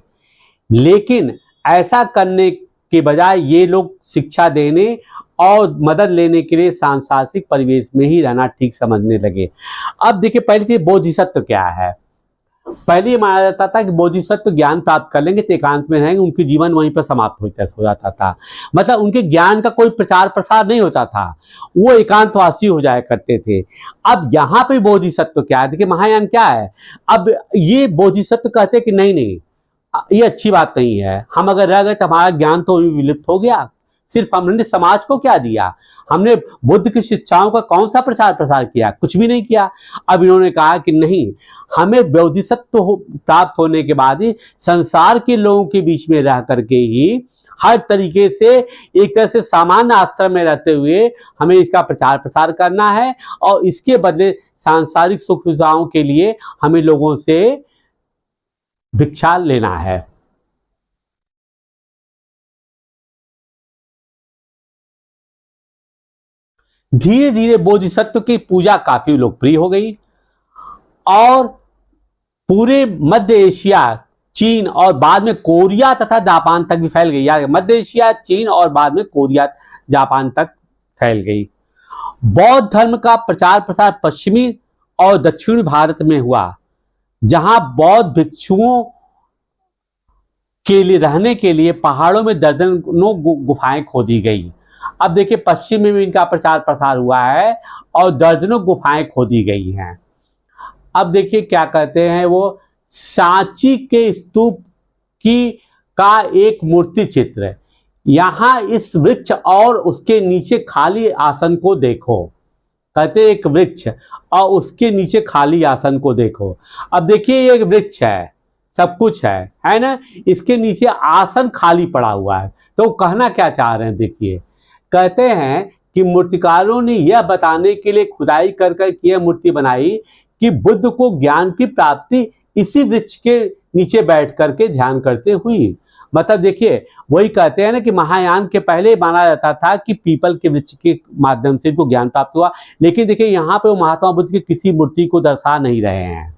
लेकिन ऐसा करने के बजाय ये लोग शिक्षा देने और मदद लेने के लिए सांसारिक परिवेश में ही रहना ठीक समझने लगे। अब देखिए, पहले चीज बोधिसत्व क्या है। पहले ये माना जाता था कि बोधिसत्व ज्ञान प्राप्त कर लेंगे तो एकांत में रहेंगे, उनके जीवन वहीं पर समाप्त हो जाता था। मतलब उनके ज्ञान का कोई प्रचार प्रसार नहीं होता था, वो एकांतवासी हो जाया करते थे। अब यहाँ पे बोधिसत्व क्या है, देखिए महायान क्या है। अब ये बोधिसत्व कहते कि नहीं नहीं, ये अच्छी बात नहीं है, हम अगर रह गए तो हमारा ज्ञान तो विलुप्त हो गया। सिर्फ हमने समाज को क्या दिया, हमने बुद्ध की शिक्षाओं का कौन सा प्रचार प्रसार किया, कुछ भी नहीं किया। अब इन्होंने कहा कि नहीं, हमें बोधिसत्व प्राप्त होने के बाद ही संसार के लोगों के बीच में रह करके ही हर तरीके से एक तरह से सामान्य आश्रम में रहते हुए हमें इसका प्रचार प्रसार करना है, और इसके बदले सांसारिक सुख सुविधाओं के लिए हमें लोगों से भिक्षा लेना है। धीरे धीरे बोधिसत्व की पूजा काफी लोकप्रिय हो गई और पूरे मध्य एशिया, चीन और बाद में कोरिया तथा जापान तक भी फैल गई। यार, मध्य एशिया, चीन और बाद में कोरिया, जापान तक फैल गई। बौद्ध धर्म का प्रचार प्रसार पश्चिमी और दक्षिणी भारत में हुआ, जहां बौद्ध भिक्षुओं के लिए रहने के लिए पहाड़ों में दर्जनों गुफाएं खोदी गई। अब देखिए, पश्चिम में भी इनका प्रचार प्रसार हुआ है और दर्जनों गुफाएं खोदी गई हैं। अब देखिए क्या कहते हैं, वो सांची के स्तूप की का एक मूर्ति चित्र। यहां इस वृक्ष और उसके नीचे खाली आसन को देखो। कहते एक वृक्ष और उसके नीचे खाली आसन को देखो। अब देखिए, ये एक वृक्ष है, सब कुछ है ना, इसके नीचे आसन खाली पड़ा हुआ है। तो कहना क्या चाह रहे हैं, देखिए कहते हैं कि मूर्तिकारों ने यह बताने के लिए खुदाई कर कर यह मूर्ति बनाई कि बुद्ध को ज्ञान की प्राप्ति इसी वृक्ष के नीचे बैठ करके ध्यान करते हुई। मतलब देखिए, वही कहते हैं ना कि महायान के पहले माना जाता था कि पीपल के वृक्ष के माध्यम से इनको ज्ञान प्राप्त हुआ, लेकिन देखिए यहाँ पे वो महात्मा बुद्ध की किसी मूर्ति को दर्शा नहीं रहे हैं।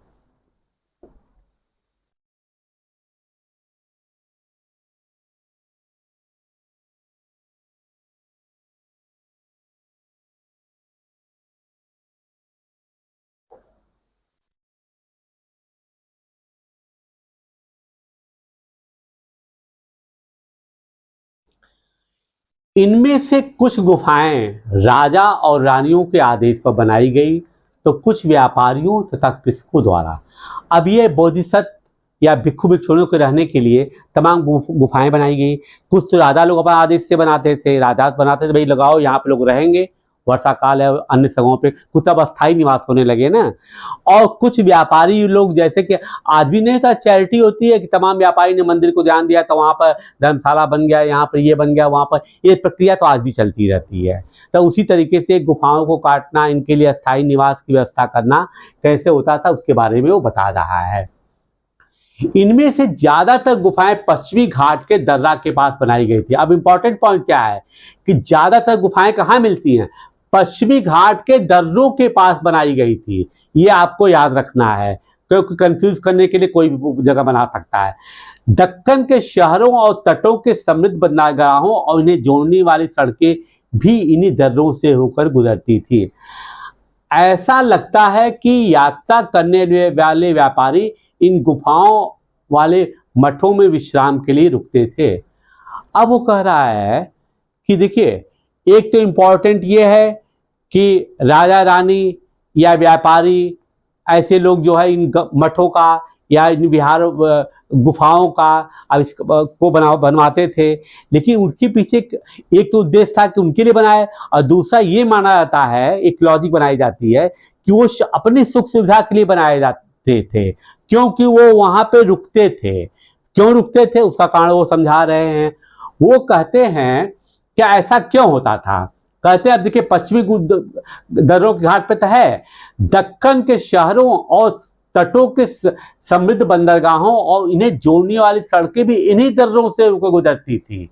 इनमें से कुछ गुफाएं राजा और रानियों के आदेश पर बनाई गई, तो कुछ व्यापारियों तथा कृषकों द्वारा। अब ये बोधिसत्व या भिक्षु भिक्षुणियों के रहने के लिए तमाम गुफाएं बनाई गई। कुछ तो राजा लोग अपने आदेश से बनाते थे, राजा बनाते थे भाई लगाओ यहाँ पे लोग रहेंगे, वर्षा काल है, अन्य जगहों पे कुछ अब अस्थायी निवास होने लगे ना। और कुछ व्यापारी लोग, जैसे कि आज भी नहीं था, चैरिटी होती है कि तमाम व्यापारी ने मंदिर को ध्यान दिया तो वहाँ पर धर्मशाला बन गया, यहाँ पर ये बन गया, वहाँ पर ये प्रक्रिया तो आज भी चलती रहती है। तो उसी तरीके से गुफाओं को काटना, इनके लिए अस्थायी निवास की व्यवस्था करना कैसे होता था, उसके बारे में वो बता रहा है। इनमें से ज्यादातर गुफाएं पश्चिमी घाट के दर्रा के पास बनाई गई थी। अब इंपॉर्टेंट पॉइंट क्या है कि ज्यादातर गुफाएं कहाँ मिलती हैं, पश्चिमी घाट के दर्रों के पास बनाई गई थी। ये आपको याद रखना है, क्योंकि कंफ्यूज करने के लिए कोई भी जगह बना सकता है। दक्कन के शहरों और तटों के समृद्ध बंदरगाहों और इन्हें जोड़ने वाली सड़कें भी इन्हीं दर्रों से होकर गुजरती थी। ऐसा लगता है कि यात्रा करने वाले व्यापारी इन गुफाओं वाले मठों में विश्राम के लिए रुकते थे। अब वो कह रहा है कि देखिए, एक तो इम्पॉर्टेंट ये है कि राजा रानी या व्यापारी ऐसे लोग जो है इन मठों का या इन विहार गुफाओं का अब को बनवाते थे, लेकिन उनके पीछे एक तो उद्देश्य था कि उनके लिए बनाए, और दूसरा ये माना जाता है, एक लॉजिक बनाई जाती है कि वो अपनी सुख सुविधा के लिए बनाए जाते थे, क्योंकि वो वहां पे रुकते थे। क्यों रुकते थे उसका कारण वो समझा रहे हैं। वो कहते हैं कि ऐसा क्यों होता था। कहते हैं, अब देखिए, पश्चिमी दर्रों के घाट पे तो है, दक्कन के शहरों और तटों के समृद्ध बंदरगाहों और इन्हें जोड़ने वाली सड़कें भी इन्हीं दर्रों से होकर गुजरती थी,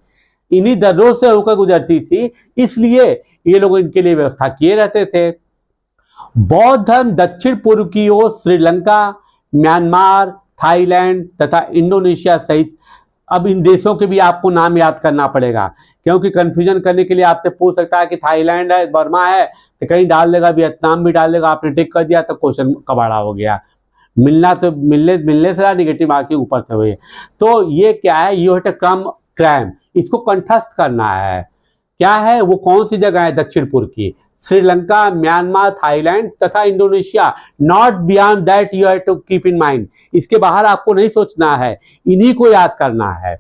इन्हीं दर्रों से होकर गुजरती थी, इसलिए ये लोग इनके लिए व्यवस्था किए रहते थे। बौद्ध धर्म दक्षिण पूर्व की ओर श्रीलंका, म्यांमार, थाईलैंड तथा इंडोनेशिया सहित, अब इन देशों के भी आपको नाम याद करना पड़ेगा, क्योंकि कंफ्यूजन करने के लिए आपसे पूछ सकता है कि थाईलैंड है, बर्मा है, तो कहीं डाल देगा, वियतनाम भी डाल देगा, आपने टिक कर दिया तो क्वेश्चन कबाड़ा हो गया। मिलना तो मिलने से निगेटिव मार्किंग ऊपर से हुई। तो ये क्या है, you have to come crime, इसको कंठस्थ करना है। क्या है वो, कौन सी जगह है दक्षिण पूर्व की? श्रीलंका, म्यांमार, थाईलैंड तथा Indonesia. Not beyond that you have to keep in mind, इसके बाहर आपको नहीं सोचना है, इन्हीं को याद करना है।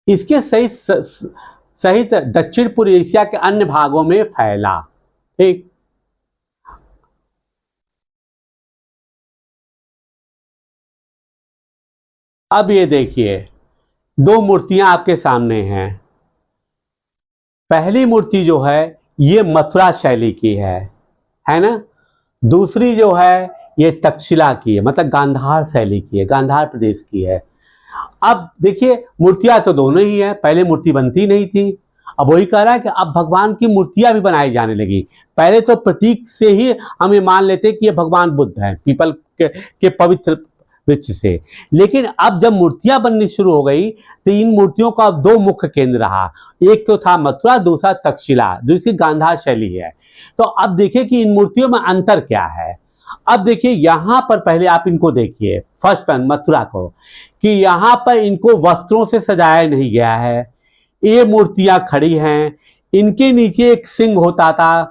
इसके सहित दक्षिण पूर्व एशिया के अन्य भागों में फैला। ठीक, अब ये देखिए, दो मूर्तियां आपके सामने हैं। पहली मूर्ति जो है ये मथुरा शैली की है ना। दूसरी जो है ये तक्षशिला की है, मतलब गांधार शैली की है, गांधार प्रदेश की है। अब देखिए, मूर्तियां तो दोनों ही है, पहले मूर्ति बनती नहीं थी। अब वही कह रहा है कि अब भगवान की मूर्तियां भी बनाई जाने लगी। पहले तो प्रतीक से ही हम ये मान लेते कि ये भगवान बुद्ध है, पीपल के पवित्र वृक्ष से। लेकिन अब जब मूर्तियां बननी शुरू हो गई तो इन मूर्तियों का दो मुख्य केंद्र रहा, एक तो था मथुरा, दूसरा तक्षशिला, दूसरी गांधार शैली है। तो अब देखिए कि इन मूर्तियों में अंतर क्या है। अब देखिए, यहां पर पहले आप इनको देखिए, फर्स्ट वन मथुरा को, कि यहां पर इनको वस्त्रों से सजाया नहीं गया है। ये मूर्तियां खड़ी हैं, इनके नीचे एक सिंह होता था,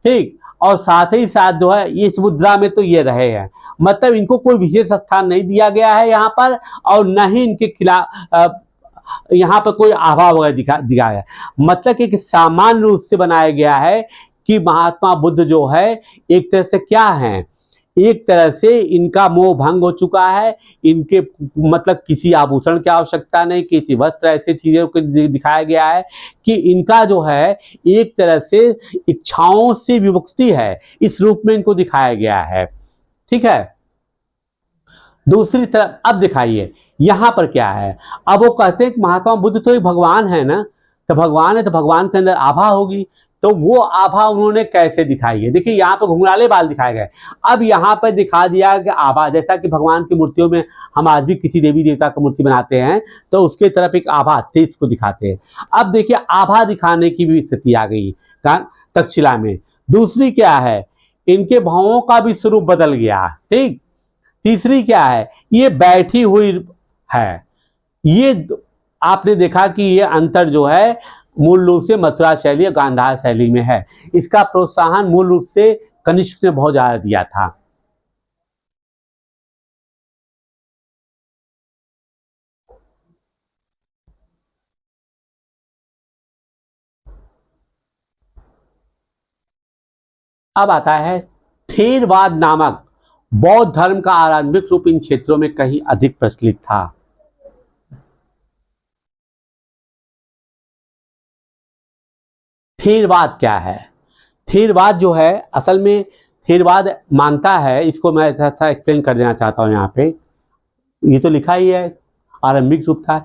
ठीक, और साथ ही साथ जो है इस मुद्रा में तो ये रहे हैं, मतलब इनको कोई विशेष स्थान नहीं दिया गया है यहाँ पर, और न ही इनके खिलाफ यहाँ पर कोई आभा वगैरह दिया है। मतलब कि सामान्य रूप से बनाया गया है कि महात्मा बुद्ध जो है एक तरह से क्या हैं, एक तरह से इनका मोह भंग हो चुका है। इनके मतलब किसी आभूषण की आवश्यकता नहीं, किसी वस्त्र, ऐसी चीजों को दिखाया गया है कि इनका जो है एक तरह से इच्छाओं से विमुक्ति है, इस रूप में इनको दिखाया गया है। ठीक है। दूसरी तरफ अब दिखाइए यहां पर क्या है। अब वो कहते हैं कि महात्मा बुद्ध तो एक भगवान है ना, तो भगवान है तो भगवान के अंदर आभा होगी, तो वो आभा उन्होंने कैसे दिखाई है। देखिए, यहाँ पर घुंघराले बाल दिखाए गए, अब यहाँ पर दिखा दिया कि आभा, जैसा कि भगवान की मूर्तियों में हम आज भी किसी देवी देवता की मूर्ति बनाते हैं तो उसके तरफ एक आभा तेज को दिखाते हैं। अब देखिए, आभा दिखाने की भी स्थिति आ गई तक्षशिला में। दूसरी क्या है, इनके भावों का भी स्वरूप बदल गया। ठीक। तीसरी क्या है, ये बैठी हुई है। ये आपने देखा कि ये अंतर जो है मूल रूप से मथुरा शैली और गांधार शैली में है। इसका प्रोत्साहन मूल रूप से कनिष्क ने बहुत ज्यादा दिया था। अब आता है थेरवाद नामक बौद्ध धर्म का आरंभिक रूप इन क्षेत्रों में कहीं अधिक प्रचलित था। थेरवाद क्या है? थेरवाद जो है असल में थेरवाद मानता है, इसको मैं थोड़ा एक्सप्लेन कर देना चाहता हूं। यहाँ पे ये तो लिखा ही है, आरंभिक रूप था।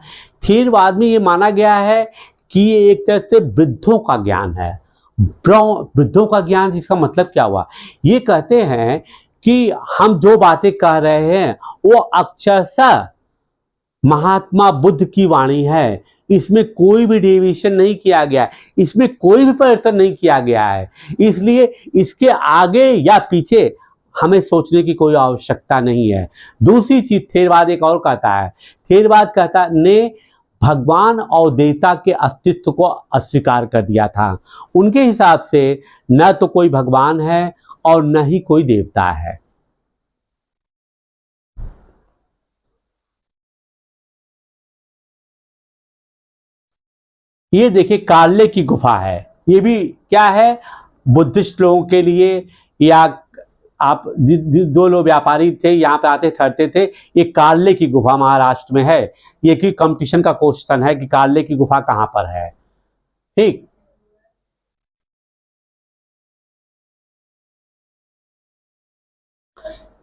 थेरवाद में ये माना गया है कि ये एक तरह से वृद्धों का ज्ञान है। वृद्धों का ज्ञान, जिसका मतलब क्या हुआ, ये कहते हैं कि हम जो बातें कह रहे हैं वो अक्षरशः महात्मा बुद्ध की वाणी है, इसमें कोई भी डेविएशन नहीं किया गया है, इसमें कोई भी परिवर्तन नहीं किया गया है, इसलिए इसके आगे या पीछे हमें सोचने की कोई आवश्यकता नहीं है। दूसरी चीज थेरवाद एक और कहता है, थेरवाद कहता ने भगवान और देवता के अस्तित्व को अस्वीकार कर दिया था। उनके हिसाब से न तो कोई भगवान है और न ही कोई देवता है। ये देखिए कार्ले की गुफा है। ये भी क्या है, बुद्धिस्ट लोगों के लिए, या आप दो लोग व्यापारी थे यहाँ पे आते ठहरते थे। ये कार्ले की गुफा महाराष्ट्र में है। ये कि कंपटीशन का क्वेश्चन है कि कार्ले की गुफा कहाँ पर है। ठीक,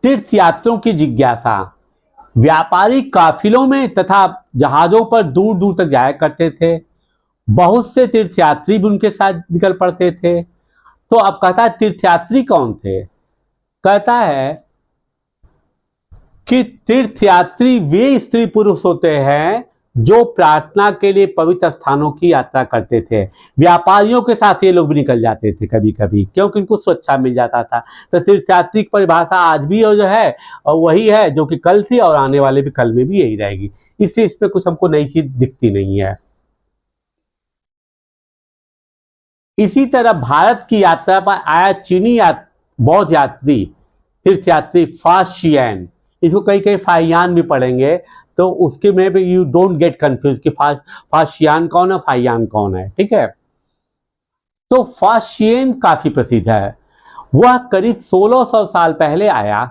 तीर्थयात्रियों की जिज्ञासा। व्यापारी काफिलों में तथा जहाजों पर दूर दूर तक जाया करते थे। बहुत से तीर्थयात्री भी उनके साथ निकल पड़ते थे। तो अब कहता है तीर्थयात्री कौन थे। कहता है कि तीर्थयात्री वे स्त्री पुरुष होते हैं जो प्रार्थना के लिए पवित्र स्थानों की यात्रा करते थे। व्यापारियों के साथ ये लोग भी निकल जाते थे कभी कभी, क्योंकि इनको सुरक्षा मिल जाता था। तो तीर्थयात्री की परिभाषा आज भी जो है और वही है जो कि कल थी और आने वाले भी कल में भी यही रहेगी। इससे इसमें कुछ हमको नई चीज दिखती नहीं है। इसी तरह भारत की यात्रा पर आया चीनी बौद्ध यात्री तीर्थयात्री फाशियन, इसको कई कई फाइयान भी पढ़ेंगे, तो उसके में भी यू डोंट गेट कंफ्यूज कि फाशियान कौन है, फाइयान कौन है। ठीक है, तो फाशियन काफी प्रसिद्ध है। वह करीब 1600 साल पहले आया।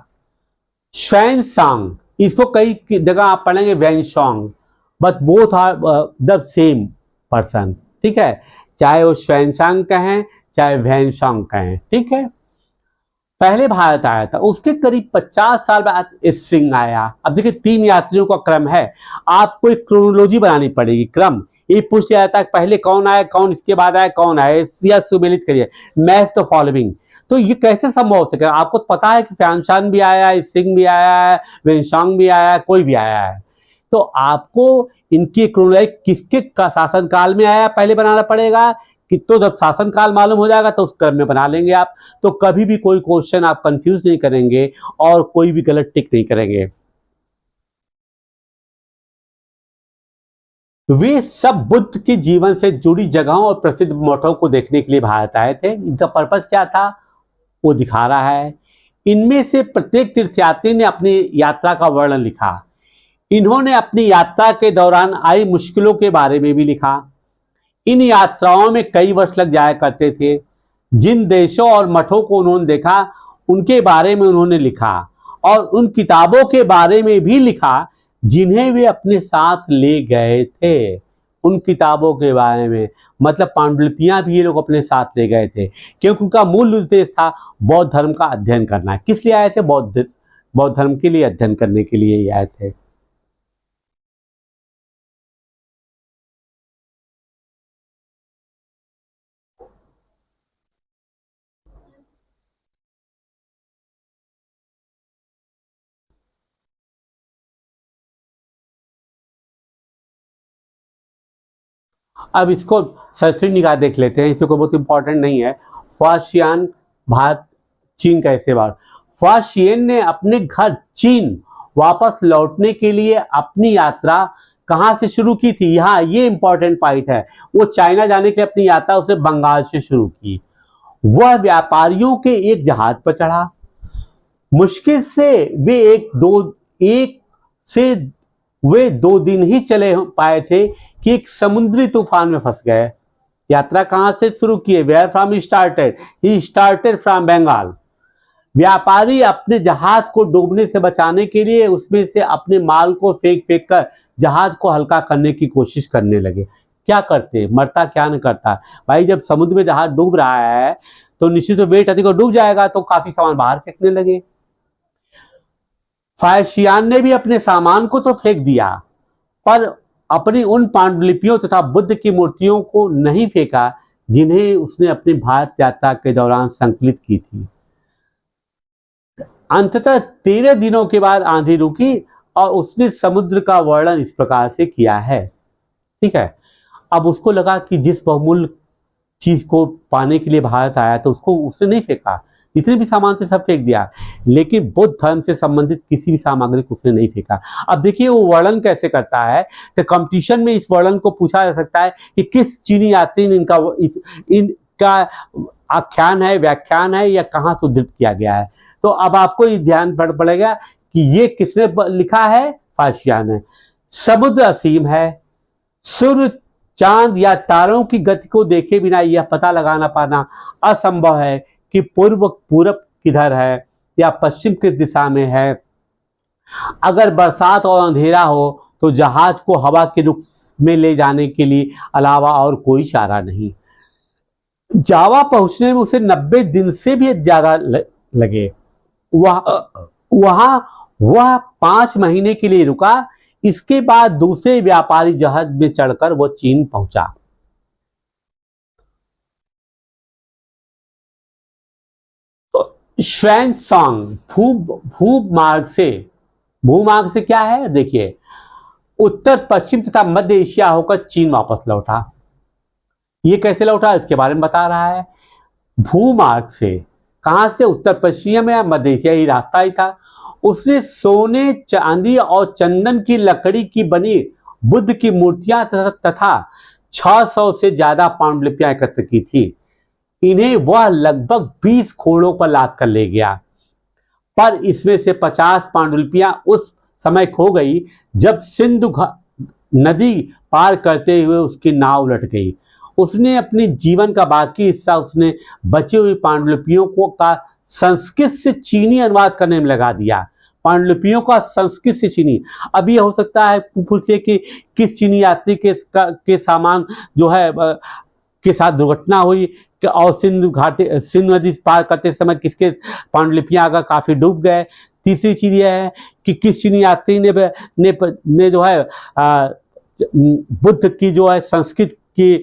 श्वेनसांग, इसको कई जगह आप पढ़ेंगे Wenshong, but both are the same person. ठीक है, चाहे वो श्वेनसांग कहें चाहे वेनशोंग कहें। ठीक है, पहले भारत आया था। उसके करीब 50 साल बाद सिंह आया। अब देखिए 3 यात्रियों का क्रम है, आपको एक क्रोनोलॉजी बनानी पड़ेगी, क्रम। ये पूछ लिया जाता है पहले कौन आया, कौन इसके बाद आया, कौन आया, या सुमेलित करिए, मैच द फॉलोइंग। तो ये कैसे संभव हो सके। आपको पता है कि फ्यानशान भी आया है, सिंह भी आया है, वेनशोंग भी आया है, कोई भी आया है। तो आपको इनकी क्रोनोलॉजी किसके शासन काल में आया पहले बनाना पड़ेगा। कि तो जब शासन काल मालूम हो जाएगा तो उस क्रम में बना लेंगे आप। तो कभी भी कोई क्वेश्चन आप कंफ्यूज नहीं करेंगे और कोई भी गलत टिक नहीं करेंगे। वे सब बुद्ध के जीवन से जुड़ी जगहों और प्रसिद्ध मठों को देखने के लिए भारत आए थे। इनका पर्पस क्या था वो दिखा रहा है। इनमें से प्रत्येक तीर्थयात्री ने अपनी यात्रा का वर्णन लिखा। इन्होंने अपनी यात्रा के दौरान आई मुश्किलों के बारे में भी लिखा। इन यात्राओं में कई वर्ष लग जाया करते थे। जिन देशों और मठों को उन्होंने देखा उनके बारे में उन्होंने लिखा, और उन किताबों के बारे में भी लिखा जिन्हें वे अपने साथ ले गए थे। उन किताबों के बारे में मतलब पांडुलिपियां भी ये लोग अपने साथ ले गए थे, क्योंकि उनका मूल उद्देश्य था बौद्ध धर्म का अध्ययन करना। किस लिए आए थे, बौद्ध धर्म के लिए अध्ययन करने के लिए ही आए थे। अब इसको सरसरी निगाह देख लेते हैं, इसको बहुत इंपॉर्टेंट नहीं है। फाशियान भारत चीन कैसे बाहर। फाशियन ने अपने घर चीन वापस लौटने के लिए अपनी यात्रा कहां से शुरू की थी, यहाँ ये इंपॉर्टेंट पॉइंट है। वो चाइना जाने के लिए अपनी यात्रा उसने बंगाल से शुरू की। वह व्यापारियों के एक जहाज पर चढ़ा। मुश्किल से वे एक से वे 2 दिन ही चले पाए थे कि एक समुद्री तूफान में फंस गए। यात्रा कहां से शुरू की है, where from started, he started from Bengal. व्यापारी अपने जहाज को डूबने से बचाने के लिए उसमें से अपने माल को फेंक फेंक कर जहाज को हल्का करने की कोशिश करने लगे। क्या करते, मरता क्या नहीं करता भाई। जब समुद्र में जहाज डूब रहा है तो निश्चित वेट अधिक डूब जाएगा, तो काफी सामान बाहर फेंकने लगे। फायशियान ने भी अपने सामान को तो फेंक दिया, पर अपनी उन पांडुलिपियों तथा बुद्ध की मूर्तियों को नहीं फेंका जिन्हें उसने अपनी भारत यात्रा के दौरान संकलित की थी। अंततः 13 दिनों के बाद आंधी रुकी और उसने समुद्र का वर्णन इस प्रकार से किया है। ठीक है, अब उसको लगा कि जिस बहुमूल्य चीज को पाने के लिए भारत आया तो उसको उसने नहीं फेंका, जितने भी सामान थे सब फेंक दिया, लेकिन बुद्ध धर्म से संबंधित किसी भी सामग्री को उसने नहीं फेंका। अब देखिए वो वर्णन कैसे करता है, तो कंपटीशन में इस वर्णन को पूछा जा सकता है कि किस चीनी यात्री ने इनका आख्यान है, व्याख्यान है, या कहाँ से उद्धृत किया गया है। तो अब आपको ये ध्यान पड़ेगा कि ये किसने लिखा है, फारसियान है। समुद्र असीम है, सूर्य, चांद या तारों की गति को देखे बिना यह पता लगाना पाना असंभव है कि पूरब किधर है या पश्चिम किस दिशा में है। अगर बरसात और अंधेरा हो तो जहाज को हवा के रुख में ले जाने के लिए अलावा और कोई चारा नहीं। जावा पहुंचने में उसे 90 दिन से भी ज्यादा लगे। वहां वह 5 महीने के लिए रुका। इसके बाद दूसरे व्यापारी जहाज में चढ़कर वो चीन पहुंचा। श्वेनसांग भूमार्ग से क्या है, देखिए उत्तर पश्चिम तथा मध्य एशिया होकर चीन वापस लौटा। ये कैसे लौटा इसके बारे में बता रहा है। भूमार्ग से, कहां से, उत्तर पश्चिम या मध्य एशिया, ही रास्ता ही था। उसने सोने, चांदी और चंदन की लकड़ी की बनी बुद्ध की मूर्तियां तथा 600 से ज्यादा पांडुलिपियां एकत्र की थी। इन्हें वह लगभग 20 घोड़ों पर लाद कर ले गया, पर इसमें से 50 पांडुलिपियां उस समय खो गई जब सिंधु नदी पार करते हुए उसकी नाव उलट गई। उसने अपने जीवन का बाकी हिस्सा उसने बची हुई पांडुलिपियों का संस्कृत से चीनी अनुवाद करने में लगा दिया। पांडुलिपियों का संस्कृत से चीनी। अब ये हो सकता है पूछे कि किस चीनी यात्री के सामान जो है के साथ दुर्घटना हुई और सिंधु नदी पार करते समय किसके पांडुलिपियां अगर काफी डूब गए। तीसरी चीज यह है कि किस चीनी यात्री ने जो है बुद्ध की जो है संस्कृत की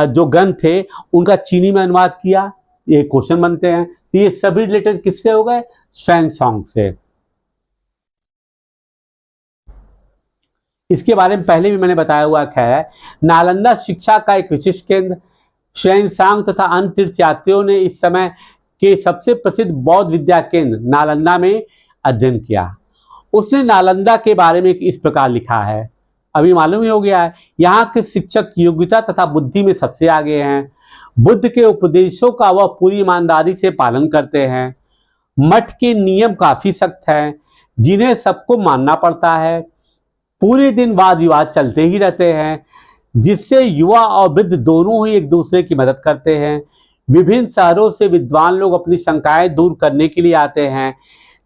जो ग्रंथ थे उनका चीनी में अनुवाद किया। ये क्वेश्चन बनते हैं। तो ये सभी रिलेटेड किससे हो गए, श्वेनसांग से। इसके बारे में पहले भी मैंने बताया हुआ है। नालंदा शिक्षा का एक विशिष्ट केंद्र। श्वेनसांग तथा अन्य तीर्थयात्रियों ने इस समय के सबसे प्रसिद्ध बौद्ध विद्या केंद्र नालंदा में अध्ययन किया। उसने नालंदा के बारे में इस प्रकार लिखा है, अभी मालूम ही हो गया है, यहाँ के शिक्षक योग्यता तथा बुद्धि में सबसे आगे हैं। बुद्ध के उपदेशों का वह पूरी ईमानदारी से पालन करते हैं। मठ के नियम काफी सख्त हैं, जिन्हें सबको मानना पड़ता है। पूरे दिन वाद विवाद चलते ही रहते हैं, जिससे युवा और वृद्ध दोनों ही एक दूसरे की मदद करते हैं। विभिन्न शहरों से विद्वान लोग अपनी शंकाएं दूर करने के लिए आते हैं।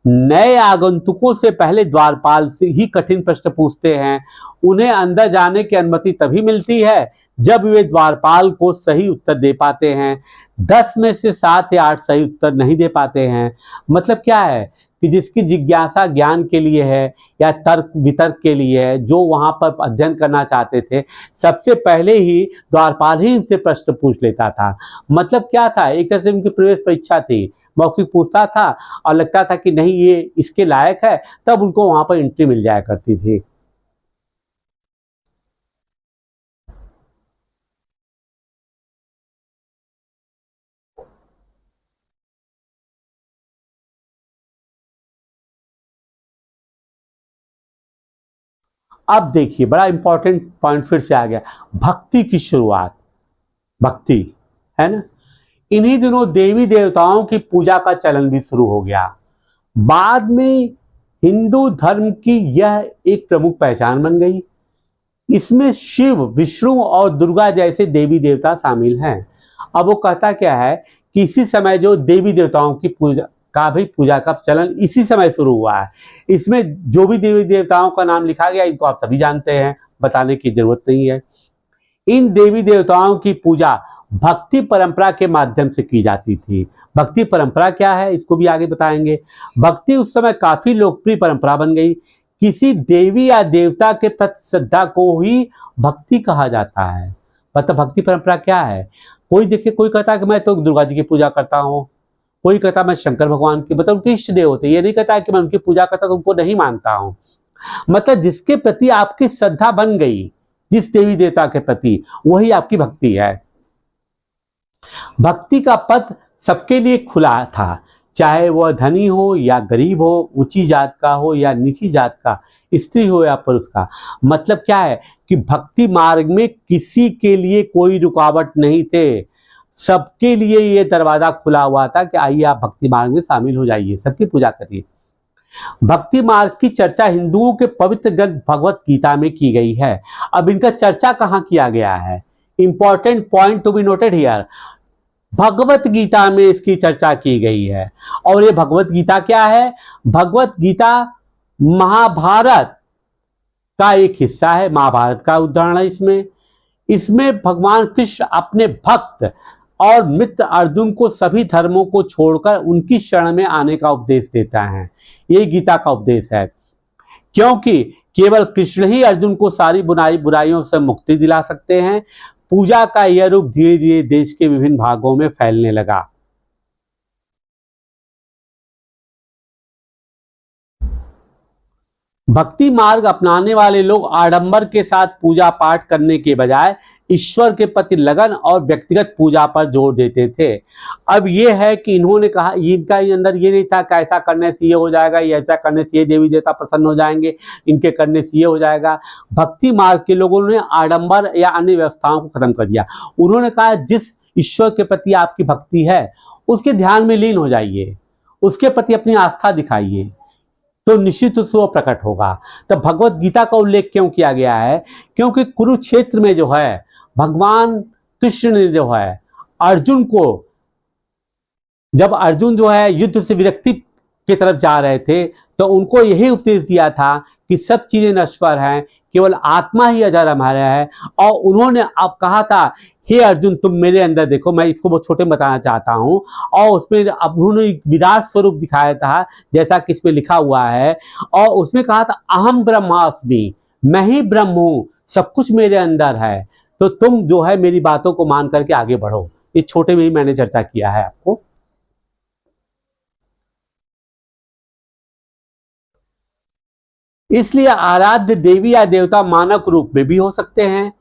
नए आगंतुकों से पहले द्वारपाल से ही कठिन प्रश्न पूछते हैं। उन्हें अंदर जाने की अनुमति तभी मिलती है जब वे द्वारपाल को सही उत्तर दे पाते हैं। 10 में से 7 या 8 सही उत्तर नहीं दे पाते हैं। मतलब क्या है कि जिसकी जिज्ञासा ज्ञान के लिए है या तर्क वितर्क के लिए है, जो वहां पर अध्ययन करना चाहते थे, सबसे पहले ही द्वारपाल ही इनसे प्रश्न पूछ लेता था। मतलब क्या था, एक तरह से उनकी प्रवेश परीक्षा थी। मौखिक पूछता था और लगता था कि नहीं ये इसके लायक है, तब उनको वहां पर एंट्री मिल जाया करती थी। अब देखिए बड़ा इंपॉर्टेंट पॉइंट फिर से आ गया, भक्ति की शुरुआत। भक्ति है ना, इन्हीं दिनों देवी देवताओं की पूजा का चलन भी शुरू हो गया। बाद में हिंदू धर्म की यह एक प्रमुख पहचान बन गई। इसमें शिव, विष्णु और दुर्गा जैसे देवी देवता शामिल हैं। अब वो कहता क्या है कि इसी समय जो देवी देवताओं की पूजा का चलन इसी समय शुरू हुआ है। इसमें जो भी देवी देवताओं का नाम लिखा गया इनको आप सभी जानते हैं, बताने की जरूरत नहीं है। इन देवी देवताओं की पूजा भक्ति परंपरा के माध्यम से की जाती थी। भक्ति परंपरा क्या है इसको भी आगे बताएंगे। भक्ति उस समय काफी लोकप्रिय परंपरा बन गई। किसी देवी या देवता के प्रति श्रद्धा को ही भक्ति कहा जाता है। मतलब भक्ति परंपरा क्या है, कोई देखिए कोई कहता है कि मैं तो दुर्गा जी की पूजा करता हूँ, कोई कहता मैं शंकर भगवान की, मतलब उनके इष्ट देव होते, ये नहीं कहता कि मैं उनकी पूजा करता तो उनको नहीं मानता हूँ। मतलब जिसके प्रति आपकी श्रद्धा बन गई, जिस देवी देवता के प्रति, वही आपकी भक्ति है। भक्ति का पथ सबके लिए खुला था। चाहे वह धनी हो या गरीब हो, ऊंची जात का हो या नीची जात का, स्त्री हो या पुरुष का। मतलब क्या है कि भक्ति मार्ग में किसी के लिए कोई रुकावट नहीं थे, सबके लिए ये दरवाजा खुला हुआ था कि आइए आप भक्ति मार्ग में शामिल हो जाइए, सबकी पूजा करिए। भक्ति मार्ग की चर्चा हिंदुओं के पवित्र ग्रंथ भगवत गीता में की गई है। अब इनका चर्चा कहाँ किया गया है? Important point to be noted here, Bhagavad Gita में इसकी चर्चा की गई है। और ये भगवत गीता क्या है? भगवत गीता महाभारत का एक हिस्सा है, महाभारत का उदाहरण है इसमें भगवान कृष्ण अपने भक्त और मित्र अर्जुन को सभी धर्मों को छोड़कर उनकी शरण में आने का उपदेश देता है। ये गीता का उपदेश है, क्योंकि केवल कृष्ण ही अर्जुन को सारी बुराइयों से मुक्ति दिला सकते हैं। पूजा का यह रूप धीरे धीरे देश के विभिन्न भागों में फैलने लगा। भक्ति मार्ग अपनाने वाले लोग आडंबर के साथ पूजा पाठ करने के बजाय ईश्वर के प्रति लगन और व्यक्तिगत पूजा पर जोर देते थे। अब यह है कि इन्होंने कहा, इनका अंदर ये नहीं था कि ऐसा करने से ये हो जाएगा, ये ऐसा करने से ये देवी देवता प्रसन्न हो जाएंगे, इनके करने से ये हो जाएगा। भक्ति मार्ग के लोगों ने आडंबर या अन्य व्यवस्थाओं को खत्म कर दिया। उन्होंने कहा जिस ईश्वर के प्रति आपकी भक्ति है उसके ध्यान में लीन हो जाइए, उसके प्रति अपनी आस्था दिखाइए, तो निश्चित रूप से वो प्रकट होगा। तब भगवत गीता का उल्लेख क्यों किया गया है? क्योंकि कुरुक्षेत्र में जो है भगवान कृष्ण ने जो है अर्जुन को, जब अर्जुन जो है युद्ध से विरक्ति की तरफ जा रहे थे, तो उनको यही उपदेश दिया था कि सब चीजें नश्वर हैं, केवल आत्मा ही अजर हमारा है। और उन्होंने अब कहा था, हे अर्जुन तुम मेरे अंदर देखो, मैं इसको बहुत छोटे में बताना चाहता हूं। और उसमें अब उन्होंने विराट स्वरूप दिखाया था, जैसा कि इसमें लिखा हुआ है, और उसमें कहा था अहम ब्रह्मास्मि, मैं ही ब्रह्म हूं, सब कुछ मेरे अंदर है, तो तुम जो है मेरी बातों को मान करके आगे बढ़ो। इस छोटे में ही मैंने चर्चा किया है आपको। इसलिए आराध्य देवी या देवता मानव रूप में भी हो सकते हैं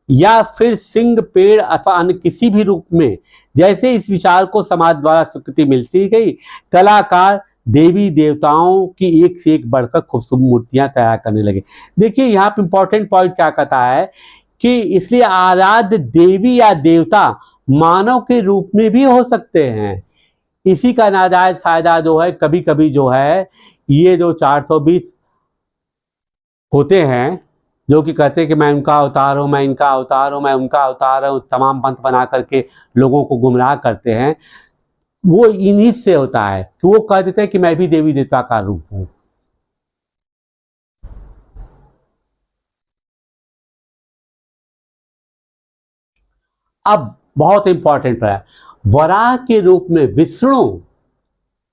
या फिर सिंह, पेड़ अथवा अन्य किसी भी रूप में। जैसे इस विचार को समाज द्वारा स्वीकृति मिलती गई, कलाकार देवी देवताओं की एक से एक बढ़कर खूबसूरत मूर्तियां तैयार करने लगे। देखिए यहाँ पे इंपॉर्टेंट पॉइंट क्या कहता है कि इसलिए आराध्य देवी या देवता मानव के रूप में भी हो सकते हैं। इसी का नाजायज फायदा जो है कभी कभी जो है ये जो 420 होते हैं, जो कि कहते हैं कि मैं उनका अवतार हूँ, मैं इनका अवतार हूँ, मैं उनका अवतार हूँ, तमाम पंथ बना करके लोगों को गुमराह करते हैं, वो इन्हीं से होता है कि वो कह देते हैं कि मैं भी देवी देवता का रूप हूँ। अब बहुत इंपॉर्टेंट है, वराह के रूप में विष्णु,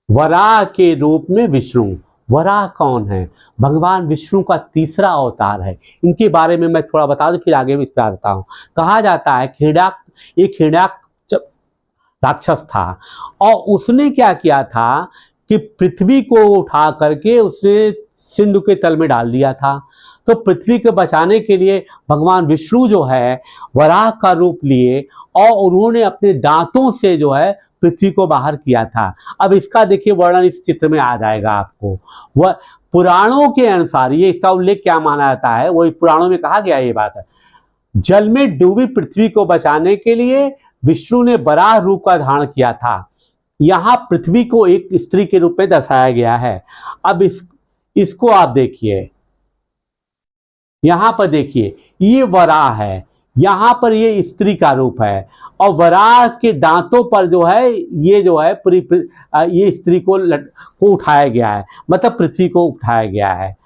वराह के रूप में विष्णु। वराह कौन है? भगवान विष्णु का तीसरा अवतार है। इनके बारे में मैं थोड़ा बता दूं, फिर आगे इस पर आता हूं। कहा जाता है एक हिरण्याक्ष राक्षस था, और उसने क्या किया था कि पृथ्वी को उठा करके उसने सिंधु के तल में डाल दिया था। तो पृथ्वी को बचाने के लिए भगवान विष्णु जो है वराह का रूप लिए, और उन्होंने अपने दांतों से जो है पृथ्वी को बाहर किया था। अब इसका देखिए वर्णन इस चित्र में आ जाएगा आपको। वह पुराणों के अनुसार, ये इसका उल्लेख क्या माना जाता है, वही पुराणों में कहा गया ये बात है। जल में डूबी पृथ्वी को बचाने के लिए विष्णु ने वराह रूप का धारण किया था। यहाँ पृथ्वी को एक स्त्री के रूप में दर्शाया गया है। अब इसको आप देखिए, यहां पर देखिए ये वराह है, यहां पर ये स्त्री का रूप है, और वराह के दांतों पर जो है ये जो है पूरी ये स्त्री को उठाया गया है, मतलब पृथ्वी को उठाया गया है।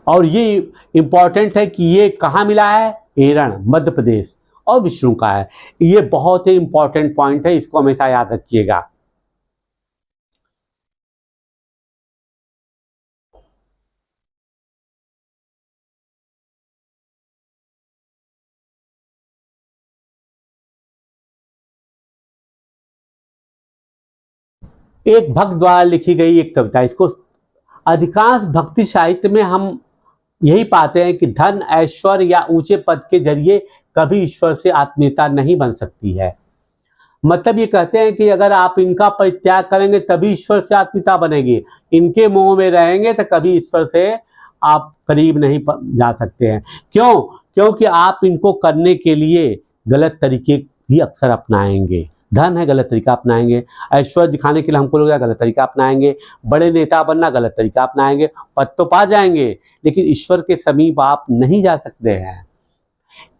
और ये इंपॉर्टेंट है कि ये कहाँ मिला है? एरण, मध्य प्रदेश, और विष्णु का है। ये बहुत ही इंपॉर्टेंट पॉइंट है, इसको हमेशा याद रखिएगा। एक भक्त द्वारा लिखी गई एक कविता, इसको अधिकांश भक्ति साहित्य में हम यही पाते हैं कि धन, ऐश्वर्य या ऊंचे पद के जरिए कभी ईश्वर से आत्मीयता नहीं बन सकती है। मतलब ये कहते हैं कि अगर आप इनका परित्याग करेंगे तभी ईश्वर से आप पिता बनेंगे, इनके मोह में रहेंगे तो कभी ईश्वर से आप करीब नहीं जा सकते हैं। क्यों? क्योंकि आप इनको करने के लिए गलत तरीके भी अक्सर अपनाएंगे। धन है, गलत तरीका अपनाएंगे। ऐश्वर्य दिखाने के लिए हमको लोग गलत तरीका अपनाएंगे। बड़े नेता बनना, गलत तरीका अपनाएंगे। पद तो पा जाएंगे लेकिन ईश्वर के समीप आप नहीं जा सकते हैं।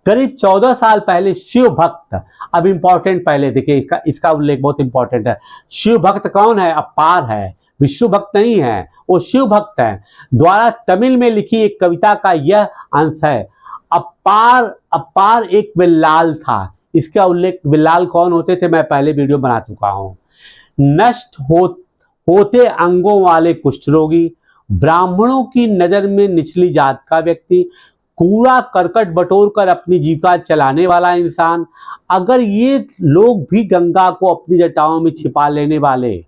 करीब 14 साल पहले शिव भक्त, अब इंपॉर्टेंट पहले देखिए, इसका उल्लेख बहुत इंपॉर्टेंट है। शिव भक्त कौन है? अपार है, विष्णु भक्त नहीं है, वो शिव भक्त है। द्वारा तमिल में लिखी एक कविता का यह अंश है। अपार अपार एक बिल्लाल था। इसका उल्लेख, बिल्लाल कौन होते थे मैं पहले वीडियो बना चुका हूं। नष्ट होते अंगों वाले कुष्ठ रोगी, ब्राह्मणों की नजर में निचली जात का व्यक्ति, कूड़ा करकट बटोर कर अपनी जीविका चलाने वाला इंसान, अगर ये लोग भी गंगा को अपनी जटाओं में छिपा लेने वाले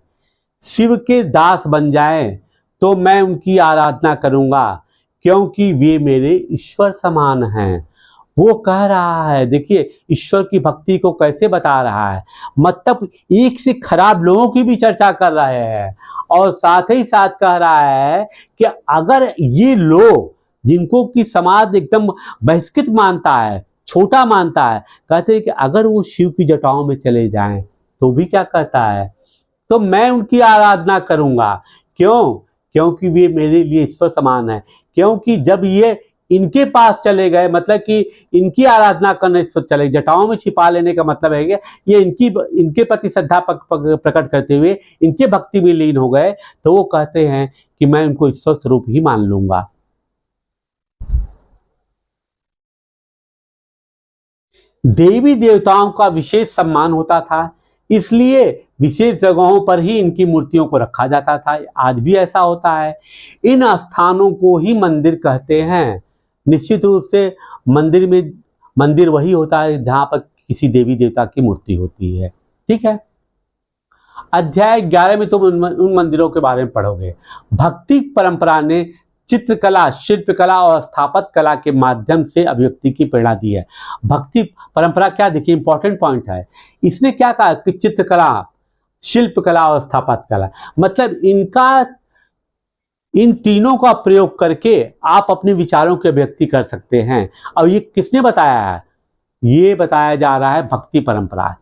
शिव के दास बन जाएं तो मैं उनकी आराधना करूंगा, क्योंकि वे मेरे ईश्वर समान हैं। वो कह रहा है, देखिए ईश्वर की भक्ति को कैसे बता रहा है। मतलब एक से खराब लोगों की भी चर्चा कर रहे हैं और साथ ही साथ कह रहा है कि अगर ये लोग जिनको कि समाज एकदम बहिष्कृत मानता है, छोटा मानता है, कहते हैं कि अगर वो शिव की जटाओं में चले जाएं तो भी क्या कहता है, तो मैं उनकी आराधना करूंगा। क्यों? क्योंकि वे मेरे लिए ईश्वर समान है। क्योंकि जब ये इनके पास चले गए, मतलब कि इनकी आराधना करने चले, जटाओं में छिपा लेने का मतलब है कि ये इनके प्रति श्रद्धा प्रकट करते हुए इनके भक्ति में लीन हो गए, तो वो कहते हैं कि मैं उनको ईश्वर स्वरूप ही मान लूंगा। देवी देवताओं का विशेष सम्मान होता था, इसलिए विशेष जगहों पर ही इनकी मूर्तियों को रखा जाता था। आज भी ऐसा होता है। इन स्थानों को ही मंदिर कहते हैं। निश्चित रूप से मंदिर वही होता है जहां पर किसी देवी देवता की मूर्ति होती है। ठीक है। अध्याय 11 में तुम उन मंदिरों के बारे में पढ़ोगे। भक्ति परंपरा ने चित्रकला, शिल्पकला और स्थापत्य कला के माध्यम से अभिव्यक्ति की प्रेरणा दी है। भक्ति परंपरा क्या, देखिए इंपॉर्टेंट पॉइंट है। इसने क्या कहा कि चित्रकला, शिल्पकला और स्थापत्य कला, मतलब इन तीनों का प्रयोग करके आप अपने विचारों की अभिव्यक्ति कर सकते हैं। और ये किसने बताया है? ये बताया जा रहा है भक्ति परंपरा।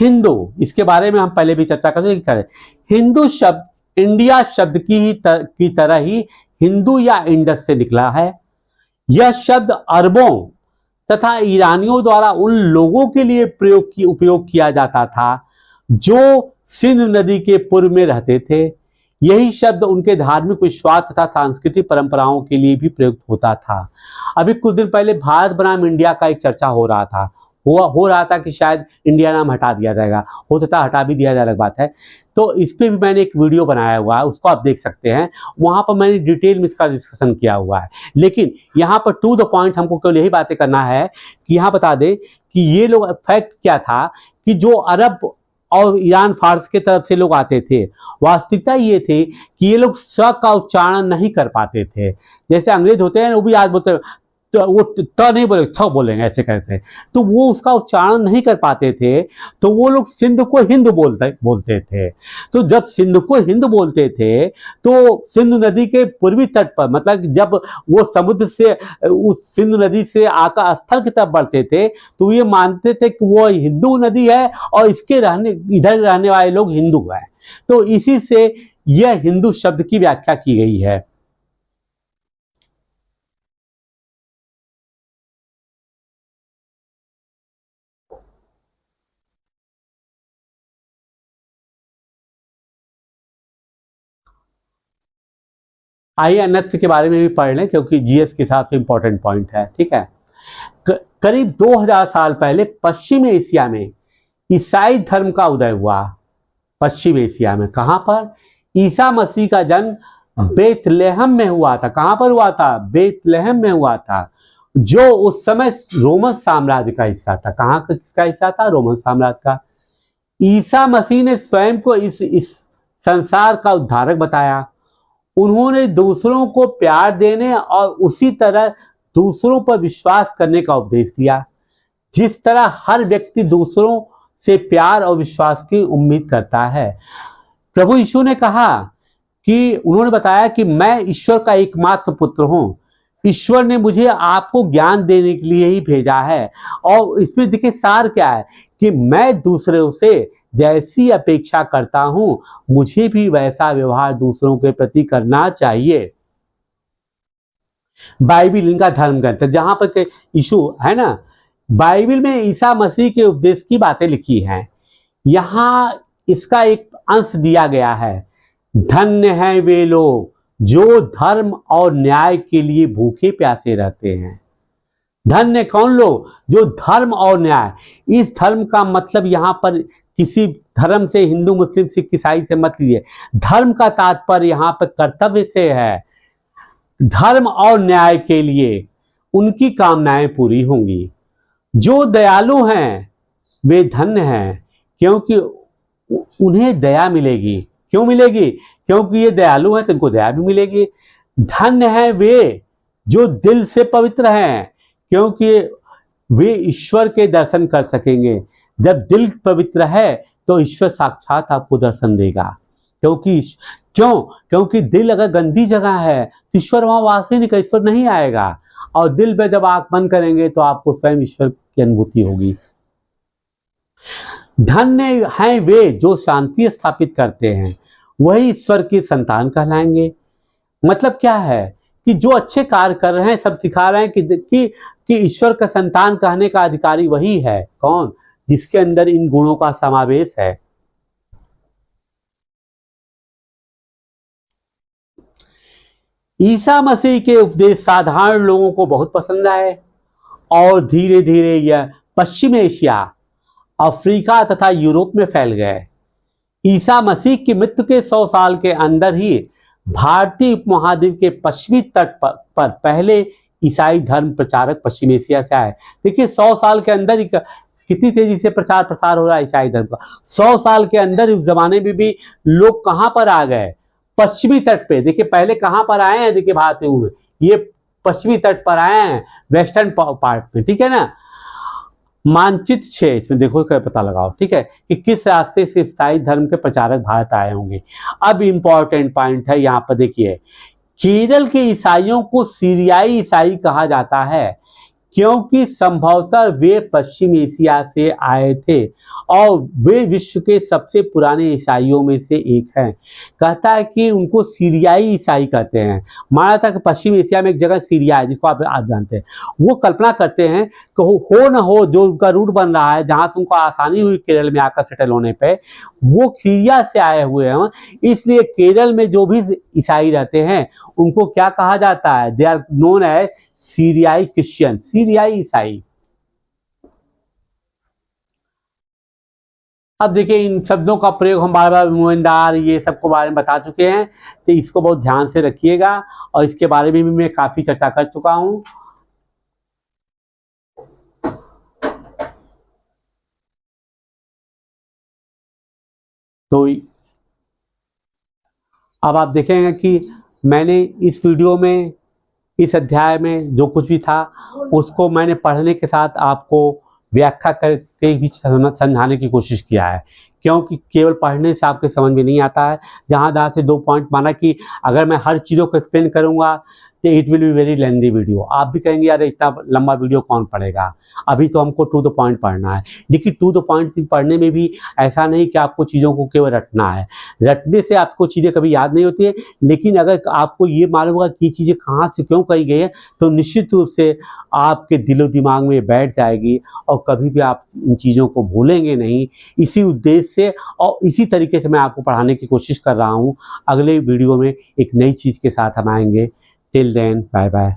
हिंदू, इसके बारे में हम पहले भी चर्चा करें। हिंदू शब्द इंडिया शब्द की तरह ही हिंदू या इंडस से निकला है। यह शब्द अरबों तथा ईरानियों द्वारा उन लोगों के लिए उपयोग किया जाता था जो सिंध नदी के पूर्व में रहते थे। यही शब्द उनके धार्मिक विश्वास तथा सांस्कृतिक परंपराओं के लिए भी प्रयुक्त होता था। अभी कुछ दिन पहले भारत बनाम इंडिया का एक चर्चा हो रहा था कि शायद इंडिया नाम हटा दिया जाएगा। हो सकता हटा भी दिया जाए, अलग बात है। तो इस पर भी मैंने एक वीडियो बनाया हुआ है, उसको आप देख सकते हैं। वहां पर मैंने डिटेल में इसका डिस्कशन किया हुआ है। लेकिन यहाँ पर टू द पॉइंट हमको केवल यही बातें करना है कि यहाँ बता दें कि ये लोग फैक्ट क्या था कि जो अरब और ईरान फारस के तरफ से लोग आते थे, वास्तविकता ये थी कि ये लोग स का उच्चारण नहीं कर पाते थे। जैसे अंग्रेज होते हैं, वो भी आज बोलते हैं, तो वो त नहीं बोलेंगे, छ बोलेंगे, ऐसे कहते हैं। तो वो उसका उच्चारण नहीं कर पाते थे, तो वो लोग सिंध को हिंद बोलते थे। तो जब सिंध को हिंद बोलते थे तो सिंध नदी के पूर्वी तट पर, मतलब जब वो समुद्र से उस सिंध नदी से आकर स्थल की तरफ बढ़ते थे तो ये मानते थे कि वो हिंदू नदी है और इसके इधर रहने वाले लोग हिंदू हैं। तो इसी से यह हिंदू शब्द की व्याख्या की गई है। आइए नृत्य के बारे में भी पढ़ लें, क्योंकि जीएस के हिसाब से इंपॉर्टेंट पॉइंट है। ठीक है। करीब 2000 साल पहले पश्चिम एशिया में ईसाई धर्म का उदय हुआ। पश्चिम एशिया में कहां पर? ईसा मसीह का जन्म बेथलेहम में हुआ था। कहां पर हुआ था? बेथलेहम में हुआ था, जो उस समय रोमन साम्राज्य का हिस्सा था। कहां किसका हिस्सा था? रोमन साम्राज्य का। ईसा मसीह ने स्वयं को इस संसार का उद्धारक बताया। उन्होंने दूसरों को प्यार देने और उसी तरह दूसरों पर विश्वास करने का उपदेश दिया। जिस तरह हर व्यक्ति दूसरों से प्यार और विश्वास की उम्मीद करता है। प्रभु यीशु ने कहा कि उन्होंने बताया कि मैं ईश्वर का एकमात्र पुत्र हूं। ईश्वर ने मुझे आपको ज्ञान देने के लिए ही भेजा है। और इसमें देखिए सार क्या है कि मैं दूसरों से जैसी अपेक्षा करता हूं, मुझे भी वैसा व्यवहार दूसरों के प्रति करना चाहिए। बाइबिल इनका धर्म ग्रंथ है, जहां पर यीशु है ना, बाइबिल में ईसा मसीह के उपदेश की बातें लिखी हैं। यहां इसका एक अंश दिया गया है, धन्य हैं वे लोग जो धर्म और न्याय के लिए भूखे प्यासे रहते हैं। धन्य कौन लोग? जो धर्म और न्याय। इस धर्म का मतलब यहां पर किसी धर्म से, हिंदू मुस्लिम सिख ईसाई से मत लीजिए। धर्म का तात्पर्य यहां पर कर्तव्य से है। धर्म और न्याय के लिए उनकी कामनाएं पूरी होंगी। जो दयालु हैं वे धन्य हैं, क्योंकि उन्हें दया मिलेगी। क्यों मिलेगी? क्योंकि ये दयालु हैं तो इनको दया भी मिलेगी। धन्य हैं वे जो दिल से पवित्र हैं, क्योंकि वे ईश्वर के दर्शन कर सकेंगे। जब दिल पवित्र है तो ईश्वर साक्षात आपको दर्शन देगा। क्योंकि दिल अगर गंदी जगह है तो ईश्वर वहां वास ही नहीं कर, ईश्वर नहीं आएगा। और दिल में जब आंख बंद करेंगे तो आपको स्वयं ईश्वर की अनुभूति होगी। धन्य हैं वे जो शांति स्थापित करते हैं, वही ईश्वर की संतान कहलाएंगे। मतलब क्या है कि जो अच्छे कार्य कर रहे हैं, सब सिखा रहे हैं कि ईश्वर का संतान कहने का अधिकारी वही है। कौन? जिसके अंदर इन गुणों का समावेश है। ईसा मसीह के उपदेश साधारण लोगों को बहुत पसंद आए और धीरे धीरे यह पश्चिम एशिया, अफ्रीका तथा यूरोप में फैल गए। ईसा मसीह की मृत्यु के 100 साल के अंदर ही भारतीय उपमहाद्वीप के पश्चिमी तट पर पहले ईसाई धर्म प्रचारक पश्चिम एशिया से आए। देखिए 100 साल के अंदर ही कितनी तेजी से प्रसार हो रहा है ईसाई धर्म का। 100 साल के अंदर उस जमाने में भी लोग कहां पर आ गए? पश्चिमी तट पे। देखिए पहले कहां पर आए हैं? देखिए भारतीय में ये पश्चिमी तट पर आए हैं, वेस्टर्न पार्ट में, ठीक है ना। मानचित्र 6 इसमें देखो, क्या पता लगाओ, ठीक है, कि किस रास्ते से ईसाई धर्म के प्रचारक भारत आए होंगे। अब इंपॉर्टेंट पॉइंट है यहाँ पर, देखिए केरल के ईसाइयों को सीरियाई ईसाई कहा जाता है, क्योंकि संभवतः वे पश्चिम एशिया से आए थे और वे विश्व के सबसे पुराने ईसाइयों में से एक हैं। कहता है कि उनको सीरियाई ईसाई कहते हैं। माना था कि पश्चिम एशिया में एक जगह सीरिया है, जिसको आप आज जानते हैं। वो कल्पना करते हैं कि हो न हो जो उनका रूट बन रहा है, जहाँ से उनको आसानी हुई केरल में आकर सेटल होने पे, वो सीरिया से आए हुए हैं। इसलिए केरल में जो भी ईसाई रहते हैं उनको क्या कहा जाता है? दे आर नोन एज सीरियाई क्रिश्चियन, सीरियाई ईसाई। अब देखिए इन शब्दों का प्रयोग हम बार बार मोमिनदार ये सबको बारे में बता चुके हैं, तो इसको बहुत ध्यान से रखिएगा। और इसके बारे में भी मैं काफी चर्चा कर चुका हूं। तो अब आप देखेंगे कि मैंने इस वीडियो में, इस अध्याय में जो कुछ भी था उसको मैंने पढ़ने के साथ आपको व्याख्या करके भी समझाने की कोशिश किया है, क्योंकि केवल पढ़ने से आपके समझ में नहीं आता है। जहाँ से 2 पॉइंट, माना कि अगर मैं हर चीज़ों को एक्सप्लेन करूँगा तो it will be very lengthy video. आप भी कहेंगे यार इतना लंबा वीडियो कौन पढ़ेगा, अभी तो हमको टू द पॉइंट पढ़ना है। लेकिन टू द पॉइंट पढ़ने में भी ऐसा नहीं कि आपको चीज़ों को केवल रटना है। रटने से आपको चीज़ें कभी याद नहीं होती है, लेकिन अगर आपको ये मालूम होगा कि चीज़ें कहाँ से क्यों कही गई है तो निश्चित रूप से आपके दिलो दिमाग में बैठ जाएगी और कभी भी आप इन चीज़ों को भूलेंगे नहीं। इसी उद्देश्य से और इसी तरीके से मैं आपको पढ़ाने की कोशिश कर रहा हूँ। अगले वीडियो में एक नई चीज़ के साथ हम आएंगे। Till then, bye bye.